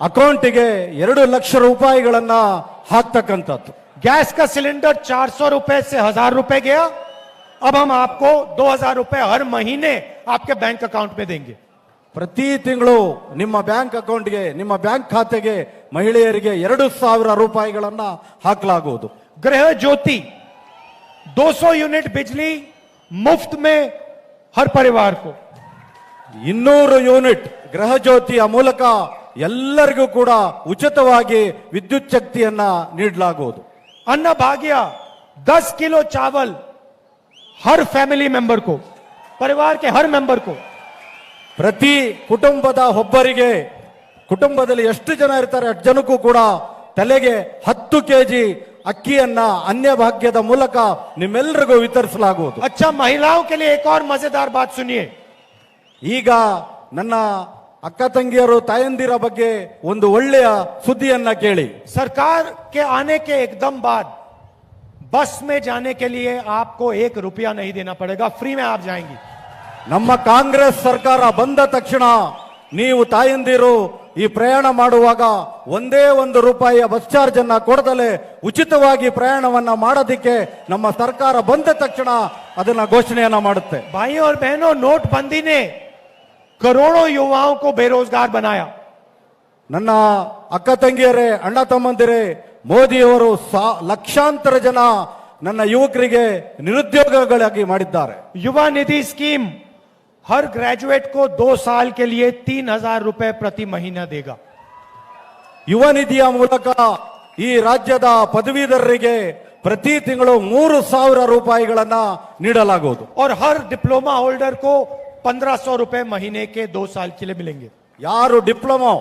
ಅಕೌಂಟಿಗೆ 2 ಲಕ್ಷ ರೂಪಾಯಿಗಳನ್ನ ಹಾಕ್ತಕ್ಕಂಥದ್ದು. गैस का सिलेंडर 400 रुपए से 1000 रुपए गया, अब हम आपको 2000 रुपए हर महीने आपके बैंक अकाउंट में देंगे। ಪ್ರತಿ ತಿಂಗಳು ನಿಮ್ಮ ಬ್ಯಾಂಕ್ ಅಕೌಂಟ್ಗೆ, ನಿಮ್ಮ ಬ್ಯಾಂಕ್ ಖಾತೆಗೆ ಮಹಿಳೆಯರಿಗೆ 2000 ರೂಪಾಯಿಗಳನ್ನ ಹಾಕಲಾಗುವುದು. गृह ज्योति 200 यूनिट बिजली मुफ्त में हर परिवार को, 200 ಯೂನಿಟ್ ಗೃಹ ಜ್ಯೋತಿಯ ಮೂಲಕ ಎಲ್ಲರಿಗೂ ಕೂಡ ಉಚಿತವಾಗಿ ವಿದ್ಯುತ್ ಶಕ್ತಿಯನ್ನ ನೀಡಲಾಗುವುದು. अन्न भाग्य 10 किलो चावल हर फैमिली मेंबर को, परिवार के हर मेंबर को। ಪ್ರತಿ ಕುಟುಂಬದ ಒಬ್ಬರಿಗೆ, ಕುಟುಂಬದಲ್ಲಿ ಎಷ್ಟು ಜನ ಇರ್ತಾರೆ ಅಷ್ಟು ಜನಕ್ಕೂ ಕೂಡ ತಲೆಗೆ 10 ಕೆಜಿ ಅಕ್ಕಿಯನ್ನ ಅನ್ನಭಾಗ್ಯದ ಮೂಲಕ ನಿಮ್ಮೆಲ್ಲರಿಗೂ ವಿತರಿಸಲಾಗುವುದು. अच्छा, महिलाओं के लिए एक और मजेदार बात सुनिए। ಈಗ ನನ್ನ ಅಕ್ಕ ತಂಗಿಯರು ತಾಯಂದಿರ ಬಗ್ಗೆ ಒಂದು ಒಳ್ಳೆಯ ಸುದ್ದಿಯನ್ನ ಕೇಳಿ. सरकार के आने के एकदम बाद बस में जाने के लिए आपको 1 रुपया नहीं देना पड़ेगा, फ्री में आप जाएंगी। ನಮ್ಮ ಕಾಂಗ್ರೆಸ್ ಸರ್ಕಾರ ಬಂದ ತಕ್ಷಣ ನೀವು ತಾಯಂದಿರು ಈ ಪ್ರಯಾಣ ಮಾಡುವಾಗ ಒಂದೇ 1 ರೂಪಾಯಿಯ ಬಸ್ ಚಾರ್ಜ್ ಅನ್ನ ಕೊಡದಲೆ ಉಚಿತವಾಗಿ ಪ್ರಯಾಣವನ್ನ ಮಾಡೋದಕ್ಕೆ ನಮ್ಮ ಸರ್ಕಾರ ಬಂದ ತಕ್ಷಣ ಅದನ್ನ ಘೋಷಣೆಯನ್ನ ಮಾಡುತ್ತೆ. भाई और बहनों, नोटबंदी ने करोड़ों युवाओं को बेरोजगार बनाया। ನನ್ನ ಅಕ್ಕ ತಂಗಿಯರೇ, ಅಣ್ಣ ತಮ್ಮಂದಿರೇ, ಮೋದಿಯವರು ಲಕ್ಷಾಂತರ ಜನ ನನ್ನ ಯುವಕರಿಗೆ ನಿರುದ್ಯೋಗಗಳಾಗಿ ಮಾಡಿದ್ದಾರೆ. युवा निधि स्कीम हर ग्रेजुएट को 2 साल के लिए 3000 रुपए प्रति महीना देगा। ಯುವ ನಿಧಿಯ ಮೂಲಕ ಈ ರಾಜ್ಯದ ಪದವೀಧರರಿಗೆ ಪ್ರತಿ ತಿಂಗಳು 3000 ರೂಪಾಯಿಗಳನ್ನ ನೀಡಲಾಗುವುದು. और हर डिप्लोमा होल्डर को 1500 रुपए महीने के 2 साल के लिए मिलेंगे। ಯಾರು ಡಿಪ್ಲೊಮಾ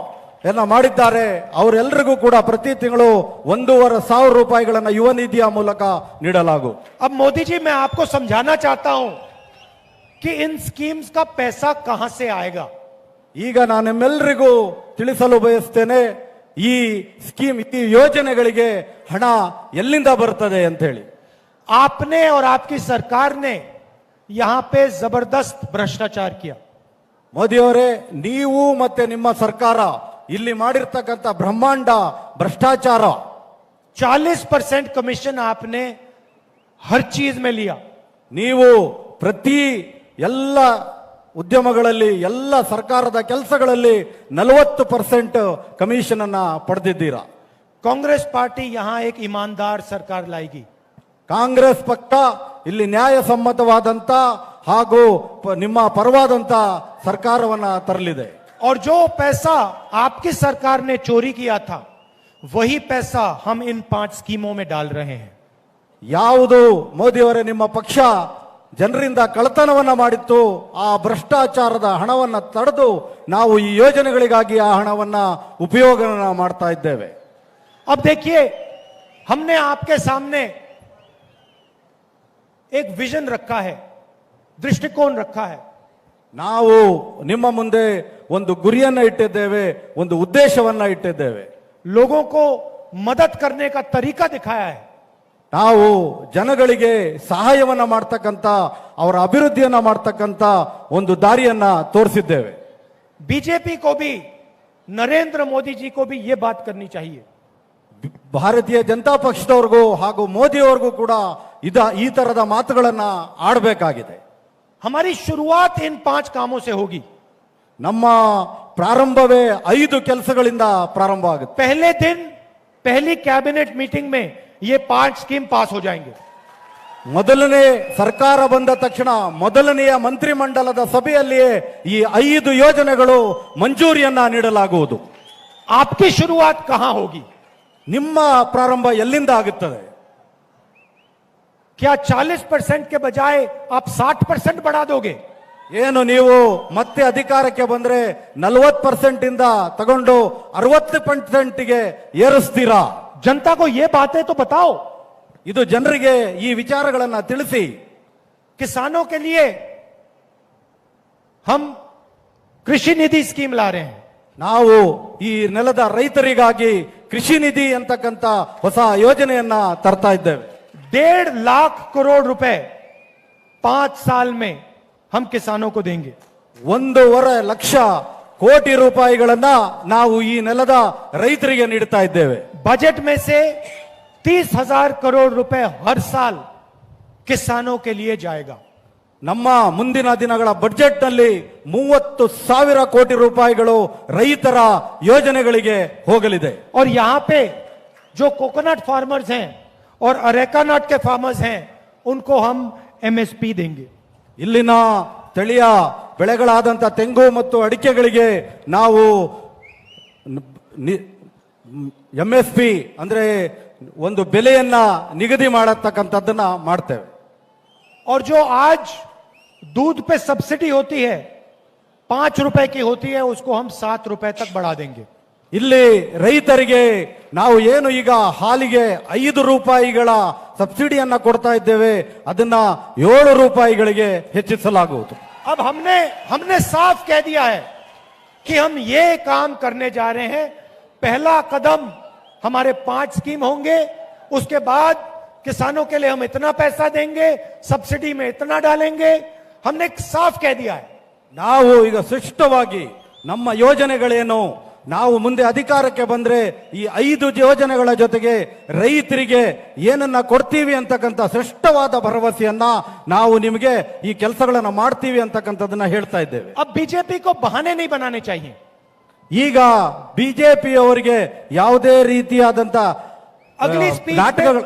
ಮಾಡಿದ್ದಾರೆ ಅವರೆಲ್ಲರಿಗೂ ಕೂಡ ಪ್ರತಿ ತಿಂಗಳು 1500 ರೂಪಾಯಿಗಳನ್ನ ಯುವ ನಿಧಿಯ ಮೂಲಕ ನೀಡಲಾಗುವುದು. अब मोदी जी, मैं आपको समझाना चाहता हूं कि इन स्कीम्स का पैसा कहां से आएगा। ಈಗ ನಾನು ನಿಮ್ಮೆಲ್ಲರಿಗೂ ತಿಳಿಸಲು ಬಯಸ್ತೇನೆ, ಈ ಸ್ಕೀಮ್, ಈ ಯೋಜನೆಗಳಿಗೆ ಹಣ ಎಲ್ಲಿಂದ ಬರ್ತದೆ ಅಂತ ಹೇಳಿ. आपने और आपकी सरकार ने यहां पे जबरदस्त भ्रष्टाचार किया। ಮೋದಿಯವರೇ, ನೀವು ಮತ್ತೆ ನಿಮ್ಮ ಸರ್ಕಾರ ಇಲ್ಲಿ ಮಾಡಿರ್ತಕ್ಕಂಥ ಬ್ರಹ್ಮಾಂಡ ಭ್ರಷ್ಟಾಚಾರ. 40% कमीशन आपने हर चीज में लिया। ನೀವು ಪ್ರತಿ ಎಲ್ಲ ಉದ್ಯಮಗಳಲ್ಲಿ, ಎಲ್ಲ ಸರ್ಕಾರದ ಕೆಲಸಗಳಲ್ಲಿ 40% ಕಮಿಷನ್ ಅನ್ನ ಪಡೆದಿದ್ದೀರಾ. कांग्रेस पार्टी यहां एक ईमानदार सरकार लाएगी। ಕಾಂಗ್ರೆಸ್ ಪಕ್ಷ ಇಲ್ಲಿ ನ್ಯಾಯಸಮ್ಮತವಾದಂತ ಹಾಗೂ ನಿಮ್ಮ ಪರವಾದಂತ ಸರ್ಕಾರವನ್ನ ತರಲಿದೆ. और जो पैसा आपकी सरकार ने चोरी किया था वही पैसा हम इन 5 स्कीमों में डाल रहे हैं. ಯಾವುದು ಮೋದಿಯವರೇ ನಿಮ್ಮ ಪಕ್ಷ ಜನರಿಂದ ಕಳ್ಳತನವನ್ನ ಮಾಡಿತ್ತು, ಆ ಭ್ರಷ್ಟಾಚಾರದ ಹಣವನ್ನ ತಡೆದು ನಾವು ಈ ಯೋಜನೆಗಳಿಗಾಗಿ ಆ ಹಣವನ್ನ ಉಪಯೋಗ ಮಾಡ್ತಾ ಇದ್ದೇವೆ. अब देखिए, हमने आपके सामने एक विजन रखा है, दृष्टिकोण रखा है. ನಾವು ನಿಮ್ಮ ಮುಂದೆ ಒಂದು ಗುರಿಯನ್ನ ಇಟ್ಟಿದ್ದೇವೆ, ಒಂದು ಉದ್ದೇಶವನ್ನ ಇಟ್ಟಿದ್ದೇವೆ. लोगों को मदद करने का तरीका दिखाया है. ನಾವು ಜನಗಳಿಗೆ ಸಹಾಯವನ್ನ ಮಾಡ್ತಕ್ಕಂಥ, ಅವರ ಅಭಿವೃದ್ಧಿಯನ್ನ ಮಾಡ್ತಕ್ಕಂಥ ಒಂದು ದಾರಿಯನ್ನ ತೋರಿಸಿದ್ದೇವೆ. बीजेपी को भी, नरेंद्र मोदी जी को भी ये बात करनी चाहिए. ಭಾರತೀಯ ಜನತಾ ಪಕ್ಷದವ್ರಿಗೂ ಹಾಗೂ ಮೋದಿಯವ್ರಿಗೂ ಕೂಡ ಈ ತರದ ಮಾತುಗಳನ್ನ ಆಡಬೇಕಾಗಿದೆ. हमारी शुरुआत इन 5 कामों से होगी. ನಮ್ಮ ಪ್ರಾರಂಭವೇ 5 ಕೆಲಸಗಳಿಂದ ಪ್ರಾರಂಭ ಆಗುತ್ತೆ. पहले दिन पहली कैबिनेट मीटिंग में ये 5 स्कीम पास हो जाएंगे. ಮೊದಲನೇ ಸರ್ಕಾರ ಬಂದ ತಕ್ಷಣ ಮೊದಲನೆಯ ಮಂತ್ರಿಮಂಡಲದ ಸಭೆಯಲ್ಲಿಯೇ ಈ 5 ಯೋಜನೆಗಳು ಮಂಜೂರಿಯನ್ನ ನೀಡಲಾಗುವುದು. आपकी शुरुआत कहां होगी? ನಿಮ್ಮ ಪ್ರಾರಂಭ ಎಲ್ಲಿಂದ ಆಗುತ್ತದೆ? क्या 40% के बजाय आप 60% बढ़ा दोगे? ಏನು ನೀವು ಮತ್ತೆ ಅಧಿಕಾರಕ್ಕೆ ಬಂದ್ರೆ 40% ಇಂದ ತಗೊಂಡು 60%ಗೆ ಏರಿಸ್ತೀರಾ? जनता को ये बातें तो बताओ. ಇದು ಜನರಿಗೆ ಈ ವಿಚಾರಗಳನ್ನ ತಿಳಿಸಿ. किसानों के लिए हम कृषि निधि स्कीम ला रहे हैं. ನಾವು ಈ ನೆಲದ ರೈತರಿಗಾಗಿ ಕೃಷಿ ನಿಧಿ ಅಂತಕ್ಕಂಥ ಹೊಸ ಯೋಜನೆಯನ್ನ ತರ್ತಾ ಇದ್ದೇವೆ. 1.5 लाख करोड़ रुपए 5 साल में हम किसानों को देंगे. 1.5 ಲಕ್ಷ ಕೋಟಿ ರೂಪಾಯಿಗಳನ್ನ ನಾವು ಈ ನೆಲದ ರೈತರಿಗೆ ನೀಡ್ತಾ ಇದ್ದೇವೆ. बजट में से 30,000 करोड़ रुपए हर साल किसानों के लिए जाएगा. ನಮ್ಮ ಮುಂದಿನ ದಿನಗಳ ಬಜೆಟ್ ನಲ್ಲಿ 30,000 ಕೋಟಿ ರೂಪಾಯಿಗಳು ರೈತರ ಯೋಜನೆಗಳಿಗೆ ಹೋಗಲಿದೆ. और यहां पे जो कोकोनट फार्मर्स हैं और अरेका नट के फार्मर्स हैं उनको हम एमएसपी देंगे. ಇಲ್ಲಿನ ಸ್ಥಳೀಯ ಬೆಳೆಗಳಾದಂಥ ತೆಂಗು ಮತ್ತು ಅಡಿಕೆಗಳಿಗೆ ನಾವು MSP ಅಂದ್ರೆ ಒಂದು ಬೆಲೆಯನ್ನ ನಿಗದಿ ಮಾಡತಕ್ಕಂಥದ್ದನ್ನ ಮಾಡ್ತೇವೆ. और जो आज दूध पे सब्सिडी होती है 5 रुपए की होती है उसको हम 7 रुपए तक बढ़ा देंगे. ಇಲ್ಲಿ ರೈತರಿಗೆ ನಾವು ಏನು ಈಗ ಹಾಲಿಗೆ 5 ರೂಪಾಯಿಗಳ ಸಬ್ಸಿಡಿಯನ್ನ ಕೊಡ್ತಾ ಇದ್ದೇವೆ, ಅದನ್ನ 7 ರೂಪಾಯಿಗಳಿಗೆ ಹೆಚ್ಚಿಸಲಾಗುವುದು. अब हमने साफ कह दिया है कि हम ये काम करने जा रहे हैं. पहला कदम हमारे 5 स्कीम होंगे, उसके बाद किसानों के लिए हम इतना पैसा देंगे, सब्सिडी में इतना डालेंगे. हमने साफ कह दिया है. ನಾವು ಈಗ ಸ್ಪಷ್ಟವಾಗಿ ನಮ್ಮ ಯೋಜನೆಗಳೇನು, ನಾವು ಮುಂದೆ ಅಧಿಕಾರಕ್ಕೆ ಬಂದ್ರೆ ಈ 5 ಯೋಜನೆಗಳ ಜೊತೆಗೆ ರೈತರಿಗೆ ಏನನ್ನ ಕೊಡ್ತೀವಿ ಅಂತಕ್ಕಂಥ ಸ್ಪಷ್ಟವಾದ ಭರವಸೆಯನ್ನ ನಾವು ನಿಮಗೆ ಈ ಕೆಲಸಗಳನ್ನ ಮಾಡ್ತೀವಿ ಅಂತಕ್ಕಂಥದನ್ನ ಹೇಳ್ತಾ ಇದ್ದೇವೆ. अब बीजेपी को बहाने नहीं बनाने चाहिए. ಈಗ ಬಿಜೆಪಿ ಅವರಿಗೆ ಯಾವುದೇ ರೀತಿಯಾದಂತ अगली स्पीच ನಾಟಕಗಳು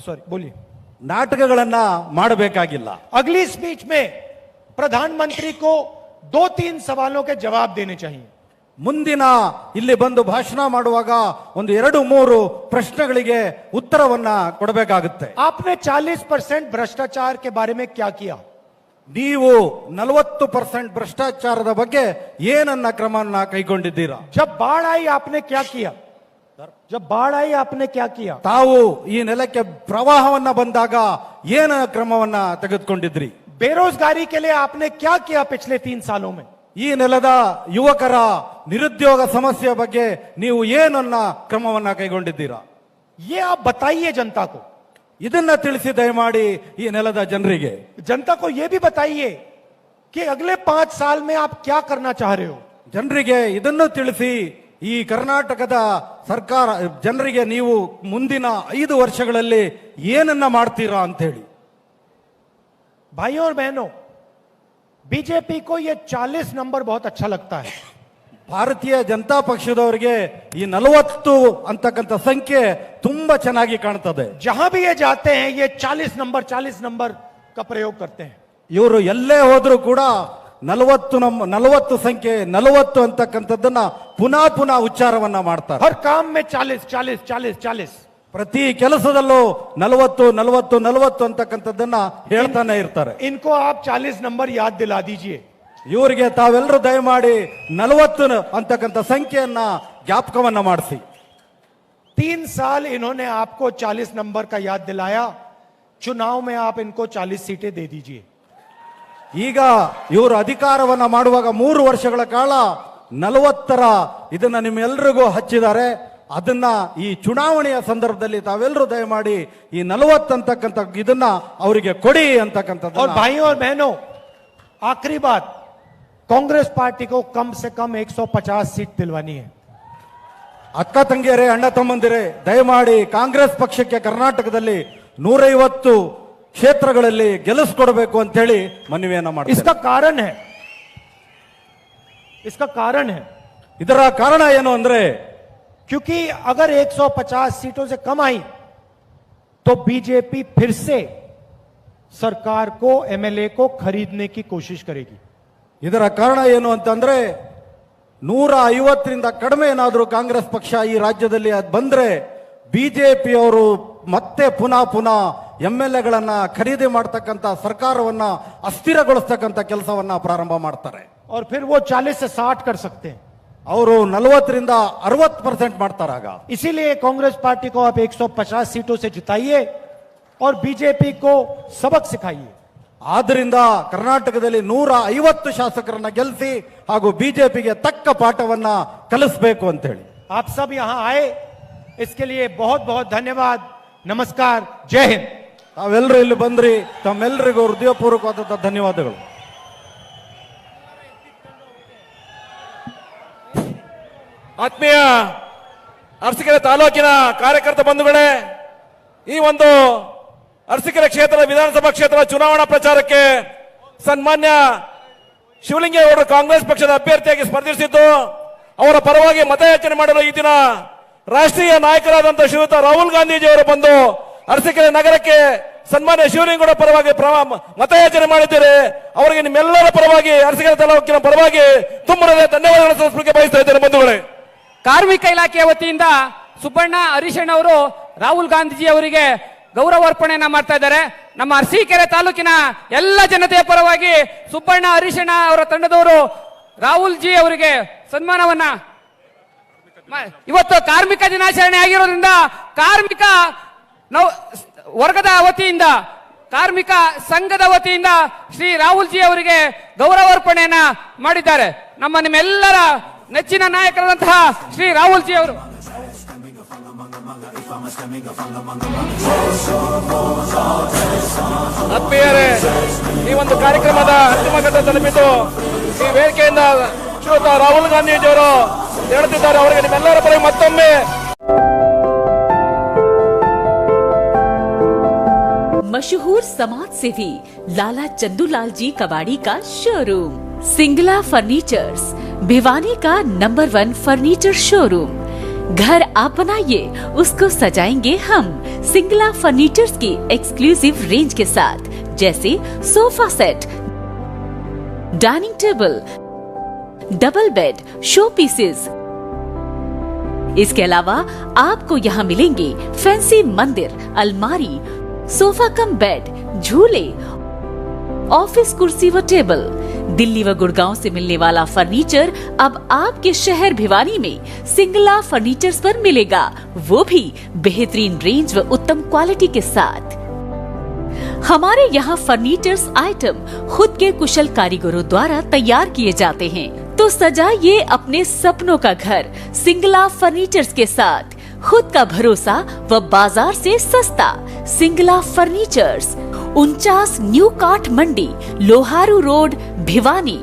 सॉरी बोलिए. ನಾಟಕಗಳನ್ನ ಮಾಡಬೇಕಾಗಿಲ್ಲ. अगली स्पीच में प्रधानमंत्री को 2-3 सवालों के जवाब देने चाहिए. ಮುಂದಿನ ಇಲ್ಲಿ ಬಂದು ಭಾಷಣ ಮಾಡುವಾಗ ಒಂದು 2-3 ಪ್ರಶ್ನೆಗಳಿಗೆ ಉತ್ತರವನ್ನ ಕೊಡಬೇಕಾಗುತ್ತೆ. आपने 40% भ्रष्टाचार के बारे में क्या किया? ನೀವು 40% ಭ್ರಷ್ಟಾಚಾರದ ಬಗ್ಗೆ ಏನನ್ನ ಕ್ರಮವನ್ನ ಕೈಗೊಂಡಿದ್ದೀರಾ? जब बाढ़ आई आपने क्या किया? जब बाढ़ आई आपने क्या किया? ತಾವು ಈ ನೆಲಕ್ಕೆ ಪ್ರವಾಹವನ್ನ ಬಂದಾಗ ಏನ ಕ್ರಮವನ್ನ ತೆಗೆದುಕೊಂಡಿದ್ರಿ? बेरोजगारी के लिए आपने क्या किया पिछले 3 सालों में? ಈ ನೆಲದ ಯುವಕರ ನಿರುದ್ಯೋಗ ಸಮಸ್ಯೆ ಬಗ್ಗೆ ನೀವು ಏನನ್ನ ಕ್ರಮವನ್ನ ಕೈಗೊಂಡಿದ್ದೀರಾ? ये आप बताइए जनता को. ಇದನ್ನ ತಿಳಿಸಿ ದಯಮಾಡಿ ಈ ನೆಲದ ಜನರಿಗೆ. जनता को ये भी बताइए कि अगले 5 साल में आप क्या करना चाह रहे हो. ಜನರಿಗೆ ಇದನ್ನು ತಿಳಿಸಿ ಈ ಕರ್ನಾಟಕದ ಸರ್ಕಾರ ಜನರಿಗೆ ನೀವು ಮುಂದಿನ 5 ವರ್ಷಗಳಲ್ಲಿ ಏನನ್ನ ಮಾಡ್ತೀರಾ ಅಂತ ಹೇಳಿ. भाइयों और बहनों, बीजेपी को ये 40 नंबर बहुत अच्छा लगता है. ಭಾರತೀಯ ಜನತಾ ಪಕ್ಷದವರಿಗೆ ಈ 40 ಅಂತಕ್ಕಂಥ ಸಂಖ್ಯೆ ತುಂಬಾ ಚೆನ್ನಾಗಿ ಕಾಣ್ತದೆ. जहां भी ये जाते हैं ये 40 नंबर का प्रयोग करते हैं. ಇವರು ಎಲ್ಲೇ ಹೋದ್ರೂ ಕೂಡ 40 ಸಂಖ್ಯೆ 40 ಅಂತಕ್ಕಂಥದ್ದನ್ನ ಪುನಃ ಉಚ್ಚಾರವನ್ನ ಮಾಡ್ತಾರೆ. हर काम में 40 ಪ್ರತಿ ಕೆಲಸದಲ್ಲೂ 40 ಅಂತಕ್ಕಂಥದ್ದನ್ನ ಹೇಳ್ತಾನೆ ಇರ್ತಾರೆ. इनको आप 40 नंबर याद दिला दीजिए. ಇವರಿಗೆ ತಾವೆಲ್ಲರೂ ದಯಮಾಡಿ 40 ಅಂತಕ್ಕಂಥ ಸಂಖ್ಯೆಯನ್ನ ಜ್ಞಾಪಕವನ್ನ ಮಾಡಿಸಿ. 3 साल इन्होंने आपको 40 नंबर का याद दिलाया. चुनाव में आप इनको 40 सीटें दे दीजिए. ಈಗ ಇವರು ಅಧಿಕಾರವನ್ನ ಮಾಡುವಾಗ 3 ವರ್ಷಗಳ ಕಾಲ 40ರ ಇದನ್ನ ನಿಮ್ಮೆಲ್ಲರಿಗೂ ಹಚ್ಚಿದ್ದಾರೆ. ಅದನ್ನ ಈ ಚುನಾವಣೆಯ ಸಂದರ್ಭದಲ್ಲಿ ತಾವೆಲ್ಲರೂ ದಯಮಾಡಿ ಈ 40 ಅಂತಕ್ಕಂಥ ಇದನ್ನ ಅವರಿಗೆ ಕೊಡಿ ಅಂತಕ್ಕಂಥದ್ದು. और भाइयों और बहनों, आखिरी बात, कांग्रेस पार्टी को कम से कम 150 सीट दिलवानी है. ಅಕ್ಕ ತಂಗಿಯರೇ, ಅಣ್ಣ ತಮ್ಮಂದಿರೇ, ದಯಮಾಡಿ ಕಾಂಗ್ರೆಸ್ ಪಕ್ಷಕ್ಕೆ ಕರ್ನಾಟಕದಲ್ಲಿ 150 ಕ್ಷೇತ್ರಗಳಲ್ಲಿ ಗೆಲ್ಲಿಸ್ಕೊಡ್ಬೇಕು ಅಂತ ಹೇಳಿ ಮನವಿಯನ್ನ ಮಾಡ್ತಾರೆ. इसका कारण है ಇದರ ಕಾರಣ ಏನು ಅಂದ್ರೆ, क्योंकि अगर 150 सीटों से कम आई तो बीजेपी फिर से सरकार को, एमएलए को खरीदने की कोशिश करेगी. ಇದರ ಕಾರಣ ಏನು ಅಂತಂದ್ರೆ 150ರಿಂದ ಕಡಿಮೆ ಏನಾದರೂ ಕಾಂಗ್ರೆಸ್ ಪಕ್ಷ ಈ ರಾಜ್ಯದಲ್ಲಿ ಅದು ಬಂದ್ರೆ ಬಿಜೆಪಿ ಅವರು ಮತ್ತೆ ಪುನಃ ಎಂಎಲ್ಎಗಳನ್ನ ಖರೀದಿ ಮಾಡ್ತಕ್ಕಂಥ ಸರ್ಕಾರವನ್ನ ಅಸ್ಥಿರಗೊಳಿಸ್ತಕ್ಕಂಥ ಕೆಲಸವನ್ನ ಪ್ರಾರಂಭ ಮಾಡ್ತಾರೆ. और फिर वो 40 से 60 कर सकते हैं. ಅವರು 40ರಿಂದ 60% ಮಾಡ್ತಾರೆ. ಆಗ इसीलिए कांग्रेस पार्टी को आप 150 सीटों से जिताइए और बीजेपी को सबक सिखाइए. ಆದ್ರಿಂದ ಕರ್ನಾಟಕದಲ್ಲಿ 150 ಶಾಸಕರನ್ನ ಗೆಲ್ಲಿಸಿ ಹಾಗೂ ಬಿಜೆಪಿಗೆ ತಕ್ಕ ಪಾಠವನ್ನ ಕಲಿಸಬೇಕು ಅಂತ ಹೇಳಿ. आप सब यहां आए, इसके लिए बहुत बहुत धन्यवाद. नमस्कार, जय हिंद. ತಾವೆಲ್ಲರೂ ಇಲ್ಲಿ ಬಂದ್ರಿ, ತಮ್ಮೆಲ್ಲರಿಗೂ ಹೃದಯಪೂರ್ವಕವಾದಂಥ ಧನ್ಯವಾದಗಳು. ಆತ್ಮೀಯ ಅರಸೀಕೆರೆ ತಾಲೂಕಿನ ಕಾರ್ಯಕರ್ತ ಬಂಧುಗಳೇ, ಈ ಒಂದು ಅರಸೀಕೆರೆ ಕ್ಷೇತ್ರ ವಿಧಾನಸಭಾ ಕ್ಷೇತ್ರ ಚುನಾವಣಾ ಪ್ರಚಾರಕ್ಕೆ ಸನ್ಮಾನ್ಯ ಶಿವಲಿಂಗೇಗೌಡರು ಕಾಂಗ್ರೆಸ್ ಪಕ್ಷದ ಅಭ್ಯರ್ಥಿಯಾಗಿ ಸ್ಪರ್ಧಿಸಿದ್ದು, ಅವರ ಪರವಾಗಿ ಮತಯಾಚನೆ ಮಾಡಲು ಈ ದಿನ ರಾಷ್ಟ್ರೀಯ ನಾಯಕರಾದಂತಹ ಶ್ರೀಯುತ ರಾಹುಲ್ ಗಾಂಧೀಜಿಯವರು ಬಂದು ಅರಸೀಕೆರೆ ನಗರಕ್ಕೆ ಸನ್ಮಾನ್ಯ ಶಿವಲಿಂಗೇಗೌಡ ಪರವಾಗಿ ಮತಯಾಚನೆ ಮಾಡಿದ್ದೀರಿ. ಅವರಿಗೆ ನಿಮ್ಮೆಲ್ಲರ ಪರವಾಗಿ, ಅರಸೀಕೆರೆ ತಾಲೂಕಿನ ಪರವಾಗಿ ತುಂಬ ಧನ್ಯವಾದಗಳನ್ನು ಸಲ್ಲಿಸಲಿಕ್ಕೆ ಬಯಸ್ತಾ ಇದ್ದೇನೆ ಬಂಧುಗಳೇ. ಕಾರ್ಮಿಕ ಇಲಾಖೆಯ ವತಿಯಿಂದ ಸುಬ್ಬಣ್ಣ ಹರೀಶಣ್ಣ ಅವರು ರಾಹುಲ್ ಗಾಂಧೀಜಿ ಅವರಿಗೆ ಗೌರವಾರ್ಪಣೆಯನ್ನ ಮಾಡ್ತಾ ಇದ್ದಾರೆ. ನಮ್ಮ ಅರಸೀಕೆರೆ ತಾಲೂಕಿನ ಎಲ್ಲ ಜನತೆಯ ಪರವಾಗಿ ಸುಬ್ಬಣ್ಣ ಹರೀಶಣ್ಣ ಅವರ ತಂಡದವರು ರಾಹುಲ್ ಜಿ ಅವರಿಗೆ ಸನ್ಮಾನವನ್ನ, ಇವತ್ತು ಕಾರ್ಮಿಕ ದಿನಾಚರಣೆ ಆಗಿರೋದ್ರಿಂದ ಕಾರ್ಮಿಕ ವರ್ಗದ ವತಿಯಿಂದ, ಕಾರ್ಮಿಕ ಸಂಘದ ವತಿಯಿಂದ ಶ್ರೀ ರಾಹುಲ್ ಜಿ ಅವರಿಗೆ ಗೌರವಾರ್ಪಣೆಯನ್ನ ಮಾಡಿದ್ದಾರೆ. ನಿಮ್ಮೆಲ್ಲರ ನೆಚ್ಚಿನ ನಾಯಕರಾದಂತಹ ಶ್ರೀ ರಾಹುಲ್ ಜಿ ಅವರು. ಆತ್ಮೀಯರೇ, ಈ ಒಂದು ಕಾರ್ಯಕ್ರಮದ ಅಂತಿಮ ಘಟ್ಟ ತಲುಪಿದ್ದು ಈ ವೇದಿಕೆಯಿಂದ ಶ್ರೀಯುತ ರಾಹುಲ್ ಗಾಂಧೀಜಿಯವರು ಹೇಳುತ್ತಿದ್ದಾರೆ. ಅವರಿಗೆ ನಿಮ್ಮೆಲ್ಲರ ಪರವಾಗಿ ಮತ್ತೊಮ್ಮೆ मशहूर समाज सेवी लाला चंदूलाल जी कबाड़ी का शोरूम सिंगला फर्नीचर्स, भिवानी का नंबर 1 फर्नीचर शोरूम. घर आप बनाइए, उसको सजाएंगे हम. सिंगला फर्नीचर्स की एक्सक्लूसिव रेंज के साथ, जैसे sofa set, dining table, double bed, show pieces. इसके अलावा आपको यहाँ मिलेंगे फैंसी मंदिर, अलमारी, सोफा कम बेड, झूले, ऑफिस कुर्सी व टेबल. दिल्ली व गुड़गांव से मिलने वाला फर्नीचर अब आपके शहर भिवानी में सिंगला फर्नीचर्स पर मिलेगा, वो भी बेहतरीन रेंज व उत्तम क्वालिटी के साथ. हमारे यहाँ फर्नीचर्स आइटम खुद के कुशल कारीगरों द्वारा तैयार किए जाते हैं. तो सजाइए अपने सपनों का घर सिंगला फर्नीचर्स के साथ. खुद का भरोसा व बाजार से सस्ता. सिंगला फर्नीचर्स 49 न्यू काठ मंडी, लोहारू रोड, भिवानी.